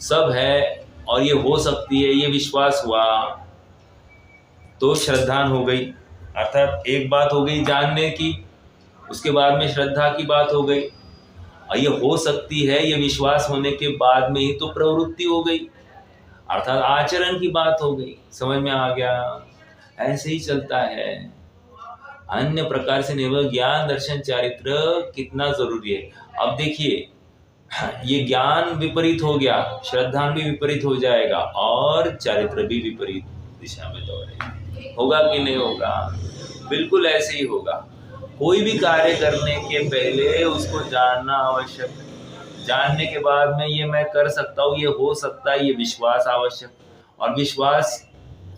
सब है और ये हो सकती है, ये विश्वास हुआ तो श्रद्धान हो गई। अर्थात एक बात हो गई जानने की, उसके बाद में श्रद्धा की बात हो गई, और ये हो सकती है, ये विश्वास होने के बाद में ही तो प्रवृत्ति हो गई, अर्थात आचरण की बात हो गई। समझ में आ गया? ऐसे ही चलता है। अन्य प्रकार से नहीं, ज्ञान दर्शन चारित्र कितना जरूरी है। अब देखिए ये ज्ञान विपरीत हो गया, श्रद्धा भी विपरीत हो जाएगा और चारित्र भी विपरीत दिशा में दौड़ेगा। होगा कि नहीं होगा? बिल्कुल ऐसे ही होगा। कोई भी कार्य करने के पहले उसको जानना आवश्यक है। जानने के बाद में ये मैं कर सकता हूँ, ये हो सकता है, ये विश्वास आवश्यक। और विश्वास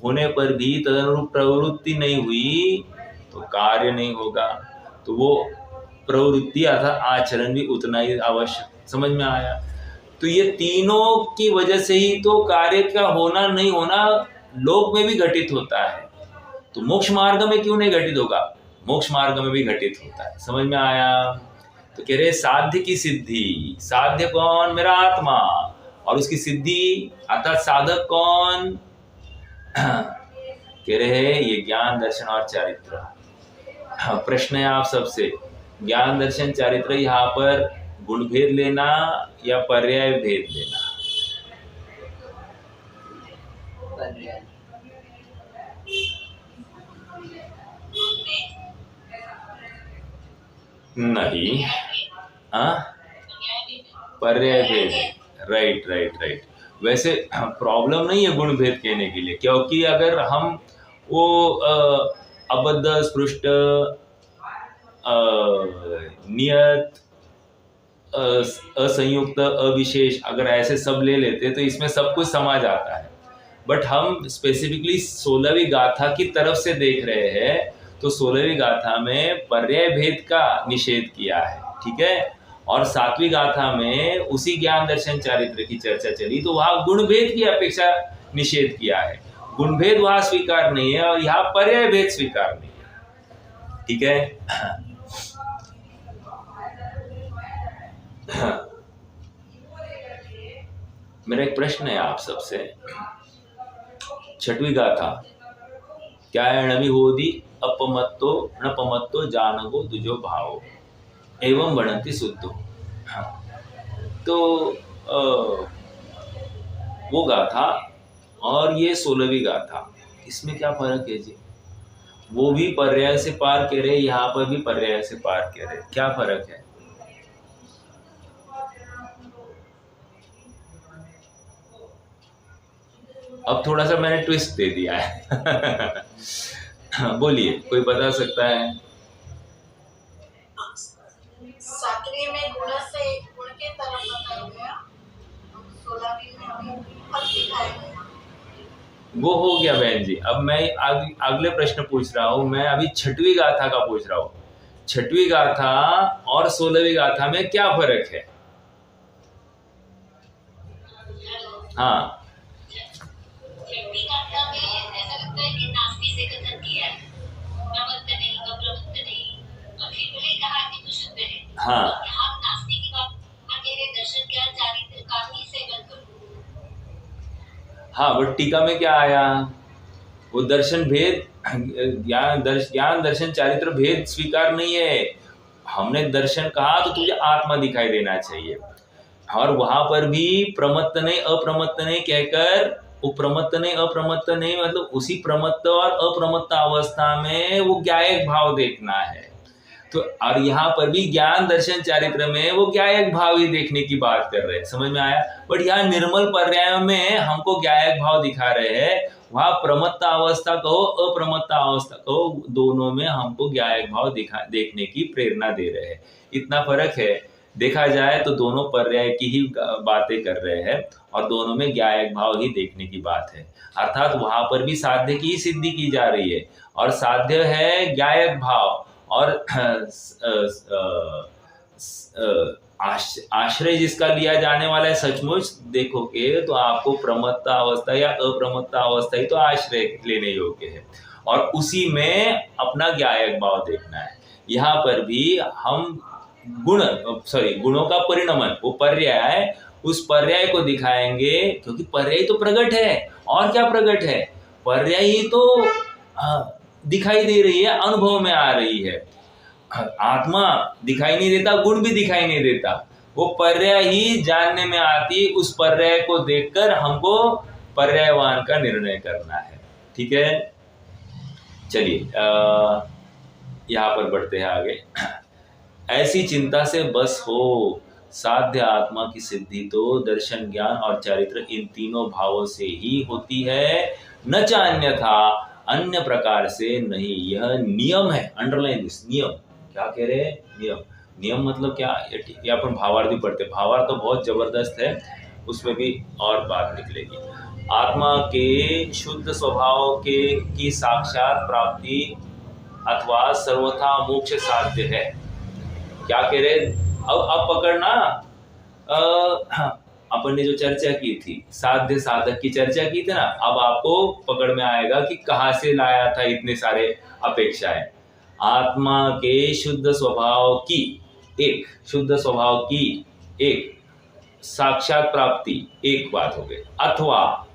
होने पर भी तदनुरूप प्रवृत्ति नहीं हुई तो कार्य नहीं होगा। तो वो प्रवृत्ति अर्थात आचरण भी उतना ही आवश्यक। समझ में आया? तो ये तीनों की वजह से ही तो कार्य का होना नहीं होना लोक में भी घटित होता है। तो मोक्ष मार्ग में क्यों नहीं घटित होगा? मोक्ष मार्ग में भी घटित होता है। समझ में आया? तो कह रहे साध्य की सिद्धि, साध्य कौन? मेरा आत्मा, और उसकी सिद्धि अर्थात साधक कौन? कह रहे ये ज्ञान दर्शन और चारित्र। प्रश्न है आप सबसे, ज्ञान दर्शन चारित्र यहाँ पर गुण भेद लेना या पर्याय भेद लेना? नहीं, पर्याय भेद। Right right right. वैसे प्रॉब्लम नहीं है गुण भेद कहने के लिए, क्योंकि अगर हम वो अबद्ध, स्पृष्ट, नियत, असंयुक्त, अविशेष अगर ऐसे सब ले लेते तो इसमें सब कुछ समा जाता है। बट हम स्पेसिफिकली 16वीं गाथा की तरफ से देख रहे हैं, तो 16वीं गाथा में पर्याय भेद का निषेध किया है, ठीक है? और 7वीं गाथा में उसी ज्ञान दर्शन चारित्र की चर्चा चली, तो वहां गुण भेद की अपेक्षा निषेध किया है। गुण भेद वहां स्वीकार नहीं है और यहाँ पर्याय भेद स्वीकार नहीं है, ठीक है? मेरा एक प्रश्न है आप सबसे। 6वीं गाथा क्या है? णवि होदी अपमत्तो णपमत्तो जानको दुजो भाव एवं बनती शुद्धो। हाँ, तो वो गाथा और ये 16वीं गाथा, इसमें क्या फर्क है जी? वो भी पर्याय से पार कह रहे, यहाँ पर भी पर्याय से पार कह रहे, क्या फर्क है? अब थोड़ा सा मैंने ट्विस्ट दे दिया है। बोलिए, कोई बता सकता है? सातवीं में गुण से गुण के तरफ बताया गया, 16वीं में हमें फल दिखाया गया। वो हो गया बहन जी। अब मैं अगले प्रश्न पूछ रहा हूँ, मैं अभी 6वीं गाथा का पूछ रहा हूँ। 6वीं गाथा और 16वीं गाथा में क्या फर्क है? हाँ, हाँ, हाँ, बट टीका में क्या आया? वो दर्शन भेद, ज्ञान दर्शन चारित्र भेद स्वीकार नहीं है। हमने दर्शन कहा तो तुझे आत्मा दिखाई देना चाहिए, और वहां पर भी प्रमत्त नहीं अप्रमत्त नहीं कहकर, वो प्रमत्त नहीं अप्रमत्त नहीं मतलब उसी प्रमत्त और अप्रमत्त अवस्था में वो ज्ञायक भाव देखना है। तो और यहाँ पर भी ज्ञान दर्शन चारित्र में वो ज्ञायक भाव ही देखने की बात कर रहे हैं, समझ में आया? बट यहाँ निर्मल पर्याय में हमको ज्ञायक भाव दिखा रहे हैं, वहां प्रमत्त अवस्था कहो अप्रमत्त अवस्था कहो, दोनों में हमको ज्ञायक भाव देखने की प्रेरणा दे रहे हैं। इतना फर्क है। देखा जाए तो दोनों पर्याय की ही बातें कर रहे हैं और दोनों में ज्ञायक भाव ही देखने की बात है। अर्थात वहां पर भी साध्य की ही सिद्धि की जा रही है, और साध्य है ज्ञायक भाव, और आश्रय जिसका लिया जाने वाला है सचमुच देखोगे तो आपको प्रमत्ता अवस्था या अप्रमत्ता अवस्था ही तो आश्रय लेने योग्य है, और उसी में अपना ज्ञायक भाव देखना है। यहाँ पर भी हम गुणों का परिणमन, वो पर्याय, उस पर्याय को दिखाएंगे, क्योंकि पर्याय तो प्रकट है, और क्या प्रकट है? पर्याय ही तो दिखाई दे रही है, अनुभव में आ रही है। आत्मा दिखाई नहीं देता, गुण भी दिखाई नहीं देता, वो पर्याय ही जानने में आती, उस पर्याय को देखकर हमको पर्यायवान का निर्णय करना है। ठीक है, चलिए यहाँ पर बढ़ते हैं आगे। ऐसी चिंता से बस हो, साध्य आत्मा की सिद्धि तो दर्शन ज्ञान और चारित्र इन तीनों भावों से ही होती है, न अन्यथा अन्य प्रकार से नहीं। यह नियम है, अंडरलाइन दिस, नियम। क्या कह रहे हैं? नियम। नियम मतलब क्या? ये अपन भावार्थ भी पढ़ते, भावार्थ तो बहुत जबरदस्त है, उसमें भी और बात निकलेगी। आत्मा के शुद्ध स्वभाव के की साक्षात प्राप्ति अथवा सर्वथा मोक्ष साध्य है। क्या कह रहे? अब पकड़ना, अपन ने जो चर्चा की थी, साध्य साधक की चर्चा की थी ना, अब आपको पकड़ में आएगा कि कहाँ से लाया था इतने सारे अपेक्षाएं। आत्मा के शुद्ध स्वभाव की एक साक्षात प्राप्ति एक बात हो गई, अथवा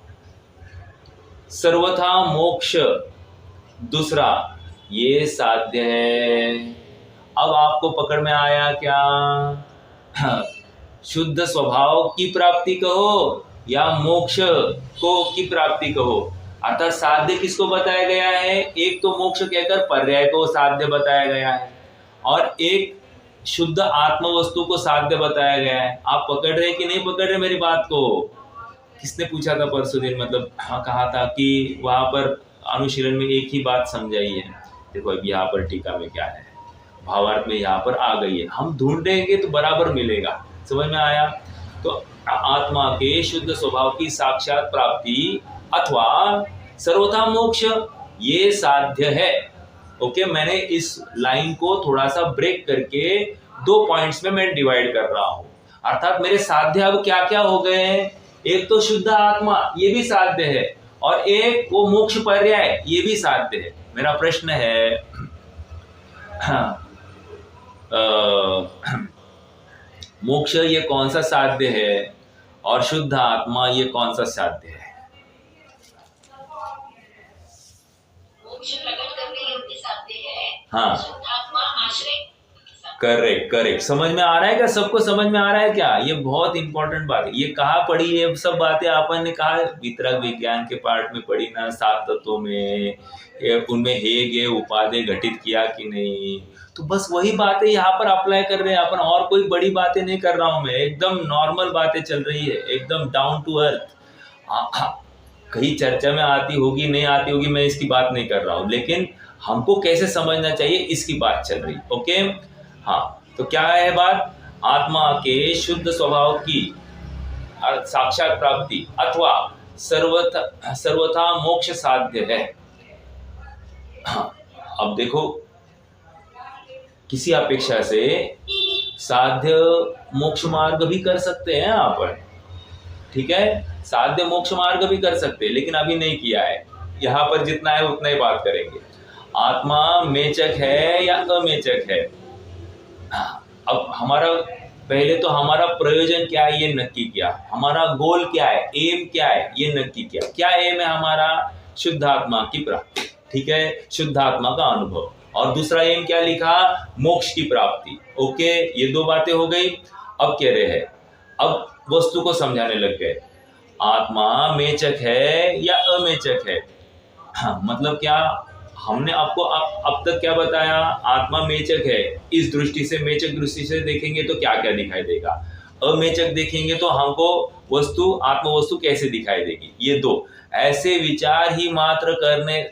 सर्वथा मोक्ष दूसरा, ये साध्य है। अब आपको पकड़ में आया क्या? शुद्ध स्वभाव की प्राप्ति कहो या मोक्ष को की प्राप्ति कहो, अर्थात साध्य किसको बताया गया है? एक तो मोक्ष कहकर पर्याय को साध्य बताया गया है, और एक शुद्ध आत्म वस्तु को साध्य बताया गया है। आप पकड़ रहे कि नहीं पकड़ रहे मेरी बात को? किसने पूछा था परसों दिन, मतलब कहा था कि वहां पर अनुशीलन में एक ही बात समझाई है। देखो अब यहाँ पर टीका में क्या है, भावार्थ में यहाँ पर आ गई है, हम ढूंढेंगे तो बराबर मिलेगा। समझ में आया? तो आत्मा के शुद्ध स्वभाव की साक्षात प्राप्ति अथवा सर्वथा मोक्ष, ये साध्य है। ओके, मैंने इस लाइन को थोड़ा सा ब्रेक करके 2 पॉइंट्स में मैं डिवाइड कर रहा हूं। अर्थात मेरे साध्य अब क्या क्या हो गए हैं? एक तो शुद्ध आत्मा, ये भी साध्य है, और एक वो मोक्ष पर्याय, ये भी साध्य है। मेरा प्रश्न है, मोक्ष ये कौन सा साध्य है, और शुद्ध आत्मा ये कौन सा साध्य है? मुझे प्रकट करने योग्य साध्य है। हाँ, शुद्धात्मा आश्रय। Correct correct. समझ में आ रहा है क्या? सबको समझ में आ रहा है क्या? ये बहुत इंपॉर्टेंट बात है। ये कहाँ पढ़ी? ये सब बातें अपन ने कहा वितरक विज्ञान के पार्ट में पढ़ी ना, 7 तत्वों में, उनमें हेगे उपादेय घटित किया कि नहीं। तो बस वही बातें यहाँ पर अप्लाई कर रहे हैं अपन, और कोई बड़ी बातें नहीं कर रहा हूँ मैं, एकदम नॉर्मल बातें चल रही है, एकदम डाउन टू अर्थ। कहीं चर्चा में आती होगी नहीं आती होगी, मैं इसकी बात नहीं कर रहा हूँ, लेकिन हमको कैसे समझना चाहिए इसकी बात चल रही। ओके, हाँ। तो क्या है बात? आत्मा के शुद्ध स्वभाव की साक्षात प्राप्ति अथवा सर्वथा मोक्ष साध्य है। हाँ, अब देखो, किसी अपेक्षा से साध्य मोक्ष मार्ग भी कर सकते हैं अपन, ठीक है, साध्य मोक्ष मार्ग भी कर सकते हैं, लेकिन अभी नहीं किया है। यहाँ पर जितना है उतना ही बात करेंगे। आत्मा मेचक है या अमेचक है? अब हमारा पहले तो हमारा प्रयोजन क्या है ये नक्की किया, हमारा गोल क्या है, एम क्या है ये नक्की किया। क्या एम है हमारा? शुद्धात्मा की प्राप्ति, ठीक है, शुद्धात्मा का अनुभव। और दूसरा एम क्या लिखा? मोक्ष की प्राप्ति। ओके, ये 2 बातें हो गई। अब कह रहे हैं, अब वस्तु को समझाने लग गए, आत्मा मेचक है या अमेचक है। हाँ, मतलब क्या? हमने आपको अब तक क्या बताया? आत्मा मेचक है। इस दृष्टि से, मेचक दृष्टि से देखेंगे तो क्या क्या दिखाई देगा, अमेचक देखेंगे तो हमको वस्तु, आत्म वस्तु कैसे दिखाई देगी। ये 2 ऐसे विचार ही मात्र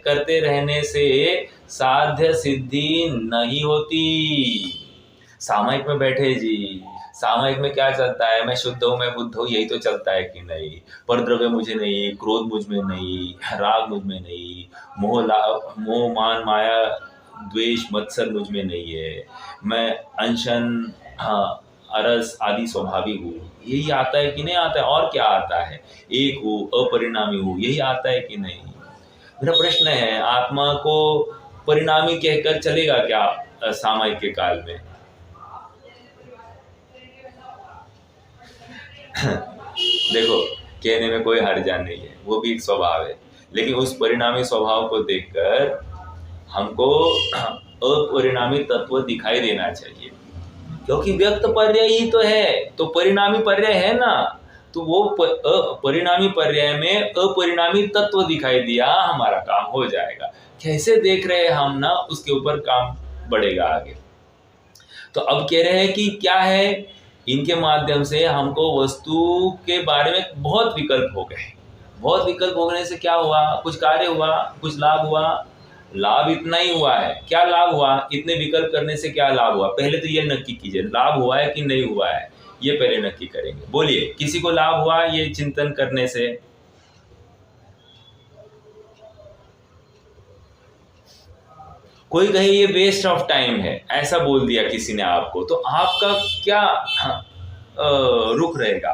करते रहने से साध्य सिद्धि नहीं होती। सामयिक में बैठे जी, सामयिक में क्या चलता है? मैं शुद्ध हूँ, मैं बुद्ध हूँ, यही तो चलता है कि नहीं? परद्रव्य मुझे नहीं, क्रोध मुझ में नहीं, राग मुझ में नहीं, मोह मान माया द्वेष मत्सर मुझ में नहीं है, मैं अनशन, हाँ, अरस आदि स्वभावी हूँ, यही आता है कि नहीं आता है? और क्या आता है? एक हूँ, अपरिणामी हूँ, यही आता है कि नहीं? मेरा प्रश्न है, आत्मा को परिणामी कहकर चलेगा क्या सामयिक के काल में? देखो, कहने में कोई हर्जा नहीं है, वो भी एक स्वभाव है, लेकिन उस परिणामी स्वभाव को देखकर हमको अपरिणामी तत्व दिखाई देना चाहिए, क्योंकि व्यक्त पर्याय ही तो है, तो परिणामी पर्याय है ना, तो वो परिणामी पर्याय में अपरिणामी तत्व दिखाई दिया, हमारा काम हो जाएगा। कैसे देख रहे हैं हम ना, उसके ऊपर काम बढ़ेगा आगे। तो अब कह रहे हैं कि क्या है, इनके माध्यम से हमको वस्तु के बारे में बहुत विकल्प हो गए। बहुत विकल्प होने से क्या हुआ? कुछ कार्य हुआ, कुछ लाभ हुआ। लाभ इतना ही हुआ है। क्या लाभ हुआ? इतने विकल्प करने से क्या लाभ हुआ? पहले तो ये नक्की कीजिए, लाभ हुआ है कि नहीं हुआ है, ये पहले नक्की करेंगे। बोलिए, किसी को लाभ हुआ ये चिंतन करने से? कोई कहे ये वेस्ट ऑफ टाइम है, ऐसा बोल दिया किसी ने आपको, तो आपका क्या रुख रहेगा?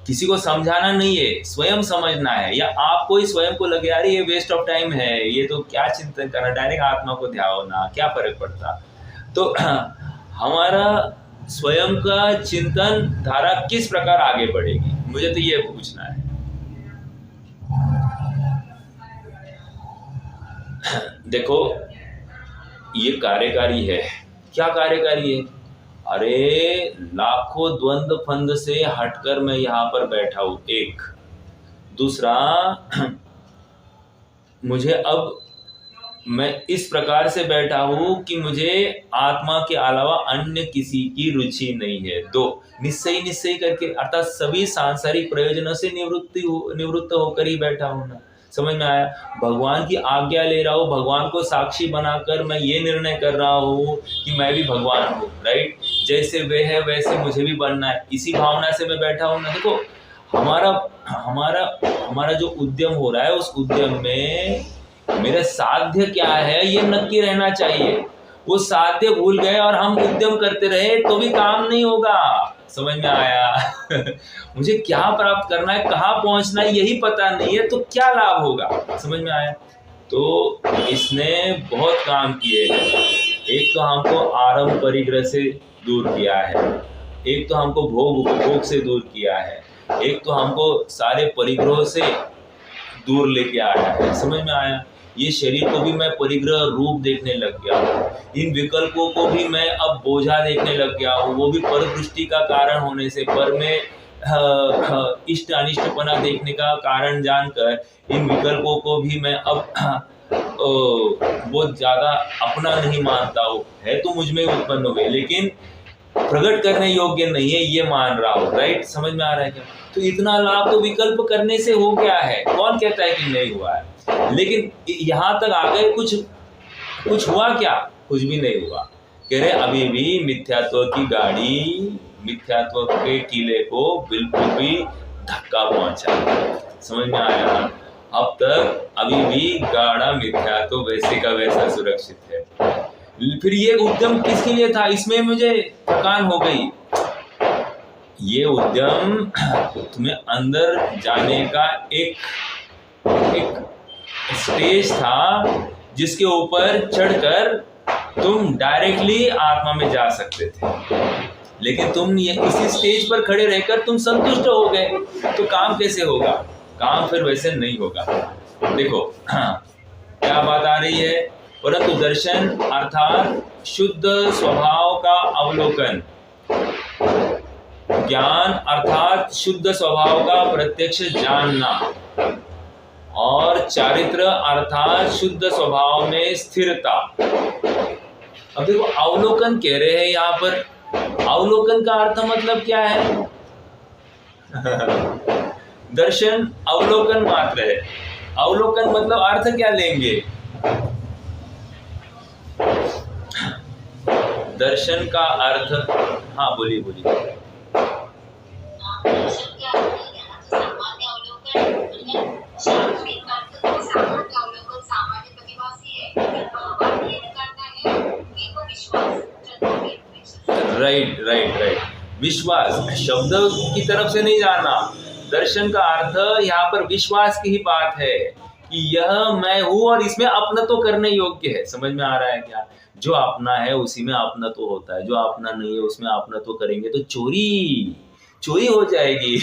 किसी को समझाना नहीं है, स्वयं समझना है, या आपको ही स्वयं को लगे यार ये वेस्ट ऑफ टाइम है, ये तो क्या चिंतन करना, डायरेक्ट आत्मा को ध्यान ना, क्या फर्क पड़ता। तो हमारा स्वयं का चिंतन धारा किस प्रकार आगे बढ़ेगी, मुझे तो ये पूछना है। देखो, ये कार्यकारी है। क्या कार्यकारी है? अरे लाखों द्वंद्व फंद से हटकर मैं यहाँ पर बैठा हूँ, एक। दूसरा, मुझे अब मैं इस प्रकार से बैठा हूँ कि मुझे आत्मा के अलावा अन्य किसी की रुचि नहीं है। 2, निश्चय करके, अर्थात सभी सांसारिक प्रयोजनों से निवृत्त होकर ही बैठा हूँ ना। समझ में आया? भगवान की आज्ञा ले रहा हूँ, भगवान को साक्षी बनाकर मैं ये निर्णय कर रहा हूँ कि मैं भी भगवान हूँ, राइट? जैसे वे है वैसे मुझे भी बनना है, इसी भावना से मैं बैठा हूँ ना। देखो, हमारा जो उद्यम हो रहा है, उस उद्यम में मेरा साध्य क्या है ये नक्की रहना चाहिए। वो साध्य भूल गए और हम उद्यम करते रहे तो भी काम नहीं होगा। समझ में आया? मुझे क्या प्राप्त करना है, कहाँ पहुंचना है, यही पता नहीं है, तो क्या लाभ होगा? समझ में आया? तो इसने बहुत काम किए हैं। एक तो हमको आरंभ परिग्रह से दूर किया है, एक तो हमको भोग उपभोग से दूर किया है, एक तो हमको सारे परिग्रहों से दूर लेके आया है। समझ में आया? ये शरीर को भी मैं परिग्रह रूप देखने लग गया हूँ, इन विकल्पों को भी मैं अब बोझा देखने लग गया हूँ, वो भी पर दृष्टि का कारण होने से, पर में इष्ट अनिष्टपना देखने का कारण जानकर इन विकल्पों को भी मैं अब बहुत ज़्यादा अपना नहीं मानता हूँ। है तो मुझ में उत्पन्न हो गए, लेकिन प्रकट करने योग्य नहीं है, ये मान रहा हूँ। राइट, समझ में आ रहा है क्या? तो इतना लाभ तो विकल्प करने से हो गया है, कौन कहता है कि नहीं हुआ है? लेकिन यहाँ तक आ गए, कुछ हुआ क्या? कुछ भी नहीं हुआ। कह रहे अभी भी मिथ्यात्व की गाड़ी, मिथ्यात्व के टीले को बिल्कुल भी धक्का पहुंचा। समझ में आया? अब तक अभी भी गाड़ा मिथ्यात्व वैसे का वैसा सुरक्षित है। फिर ये उद्यम किसके लिए था? इसमें मुझे थकान हो गई। ये उद्यम तुम्हें अंदर जाने का एक स्टेज था, जिसके ऊपर चढ़कर तुम डायरेक्टली आत्मा में जा सकते थे, लेकिन तुम ये इसी स्टेज पर खड़े रहकर तुम संतुष्ट हो गए। तो काम कैसे होगा? काम फिर वैसे नहीं होगा। देखो क्या बात आ रही है? परंतु दर्शन अर्थात शुद्ध स्वभाव का अवलोकन, ज्ञान अर्थात शुद्ध स्वभाव का प्रत्यक्ष जानना, और चारित्र अर्थात शुद्ध स्वभाव में स्थिरता। अब देखो अवलोकन कह रहे हैं यहाँ पर। अवलोकन का अर्थ मतलब क्या है? दर्शन अवलोकन मात्र है। अवलोकन मतलब अर्थ क्या लेंगे? दर्शन का अर्थ, हाँ बोलिए। दर्शन क्या सामान्य अवलोकन, शास्त्रीय अर्थ सामान्य अवलोकन सामान्य प्रतिभासी है, बात ये करना है कि वो विश्वास राइट। विश्वास शब्द की तरफ से नहीं जाना। दर्शन का अर्थ यहाँ पर विश्वास की ही बात है कि यह मैं हूँ और इसमें अपना तो करने योग्य है। समझ में आ रहा है क्या? जो अपना है उसी में अपना तो होता है, जो अपना नहीं है उसमें अपना तो करेंगे तो चोरी हो जाएगी।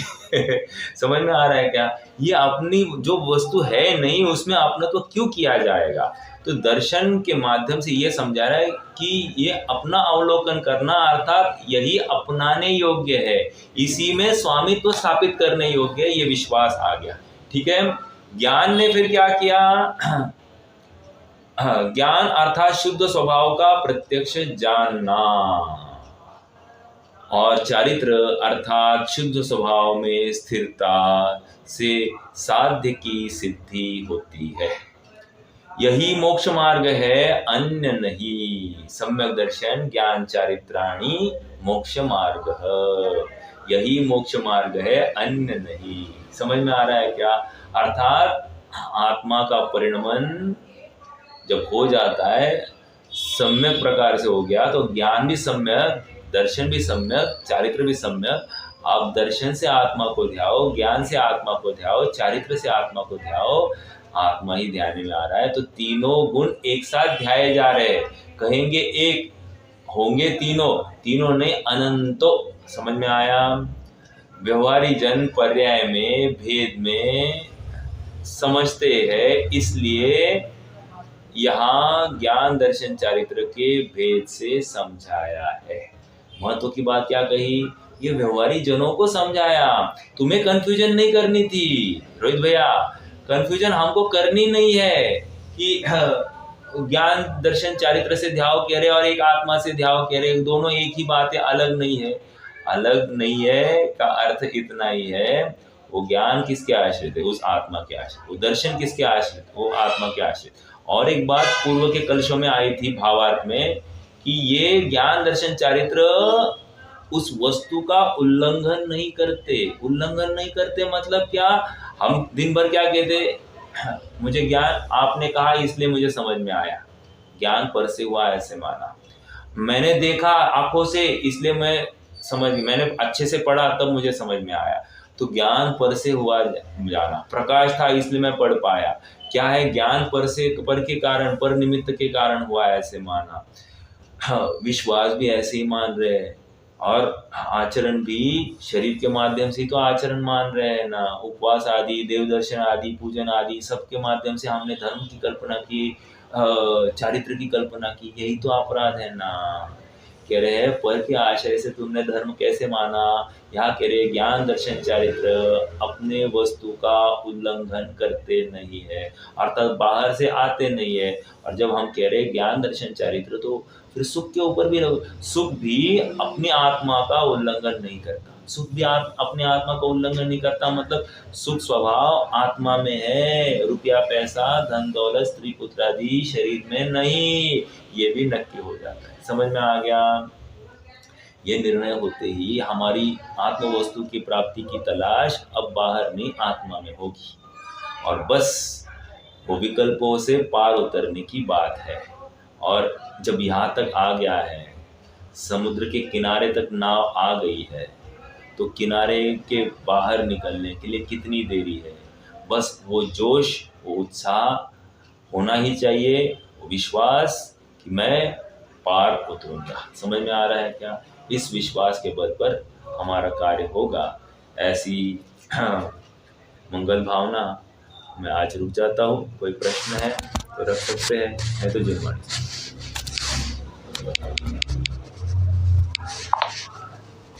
समझ में आ रहा है क्या? ये अपनी जो वस्तु है नहीं उसमें अपना तो क्यों किया जाएगा? तो दर्शन के माध्यम से ये समझा रहा है कि ये अपना अवलोकन करना अर्थात यही अपनाने योग्य है, इसी में स्वामित्व स्थापित करने योग्य है। ये विश्वास आ गया। ठीक है। ज्ञान ने फिर क्या किया? ज्ञान अर्थात शुद्ध स्वभाव का प्रत्यक्ष जानना, और चारित्र अर्थात शुद्ध स्वभाव में स्थिरता से साध्य की सिद्धि होती है। यही मोक्ष मार्ग है, अन्य नहीं। सम्यक दर्शन ज्ञान चारित्राणि मोक्ष मार्ग है। यही मोक्ष मार्ग है, अन्य नहीं। समझ में आ रहा है क्या? अर्थात आत्मा का परिणमन जब हो जाता है, सम्यक प्रकार से हो गया, तो ज्ञान भी सम्यक, दर्शन भी सम्यक, चारित्र भी सम्यक। आप दर्शन से आत्मा को ध्याओ, ज्ञान से आत्मा को ध्याओ, चारित्र से आत्मा को ध्याओ, आत्मा ही ध्यान में आ रहा है। तो तीनों गुण एक साथ ध्याए जा रहे हैं। कहेंगे एक, होंगे तीनों नहीं अनंतो। समझ में आया? व्यवहारी जन पर्याय में भेद में समझते हैं, इसलिए यहाँ ज्ञान दर्शन चारित्र के भेद से समझाया है। महत्व की बात क्या कही? ये व्यवहारी जनों को समझाया। तुम्हें कंफ्यूजन नहीं करनी थी रोहित भैया, कंफ्यूजन हमको करनी नहीं है कि ज्ञान दर्शन चारित्र से ध्यान कह रहे और एक आत्मा से ध्यान कह रहे, दोनों एक ही बात है, अलग नहीं है। अलग नहीं है का अर्थ इतना ही है, वो ज्ञान किसके आश्रित है? उस आत्मा के आश्रित। वो दर्शन किसके आश्रित? वो आत्मा के आश्रित। और एक बात पूर्व के कलशों में आई थी भावार्थ में कि ये ज्ञान दर्शन चारित्र उस वस्तु का उल्लंघन नहीं करते मतलब क्या? हम दिन भर क्या कहते? मुझे ज्ञान आपने कहा इसलिए मुझे समझ में आया, ज्ञान पर से हुआ ऐसे माना। मैंने देखा आंखों से इसलिए मैं समझ, मैंने अच्छे से पढ़ा तब मुझे समझ में आया। तो ज्ञान पर से हुआ जाना, प्रकाश था इसलिए मैं पढ़ पाया। क्या है? ज्ञान पर से, पर के कारण, पर निमित्त के कारण हुआ ऐसे माना। विश्वास भी ऐसे ही मान रहे हैं। और आचरण भी शरीर के माध्यम से ही तो आचरण मान रहे हैं ना। उपवास आदि, देव दर्शन आदि, पूजन आदि सबके माध्यम से हमने धर्म की कल्पना की, चारित्र की कल्पना की, यही तो अपराध है ना। कह रहे हैं पर के आशय से तुमने धर्म कैसे माना, यहाँ कह रहे ज्ञान दर्शन चारित्र अपने वस्तु का उल्लंघन करते नहीं है, अर्थात बाहर से आते नहीं है। और जब हम कह रहे ज्ञान दर्शन चारित्र तो फिर सुख के ऊपर भी सुख भी अपनी आत्मा का उल्लंघन नहीं करता, सुख भी अपने आत्मा का उल्लंघन नहीं करता, मतलब सुख स्वभाव आत्मा में है, रुपया पैसा धन दौलत स्त्री पुत्र आदि शरीर में नहीं, ये भी नक्की हो जाता है। समझ में आ गया। ये निर्णय होते ही हमारी आत्म वस्तु की प्राप्ति की तलाश अब बाहर नहीं आत्मा में होगी, और बस वो विकल्पों से पार उतरने की बात है। और जब यहाँ तक आ गया है, समुद्र के किनारे तक नाव आ गई है, तो किनारे के बाहर निकलने के लिए कितनी देरी है। बस वो जोश, वो उत्साह होना ही चाहिए, वो विश्वास कि मैं पार उतरूंगा। समझ में आ रहा है क्या। इस विश्वास के बल पर हमारा कार्य होगा, ऐसी मंगल भावना। मैं आज रुक जाता हूँ, कोई प्रश्न है तो रख सकते हैं, मैं तो जुर्माना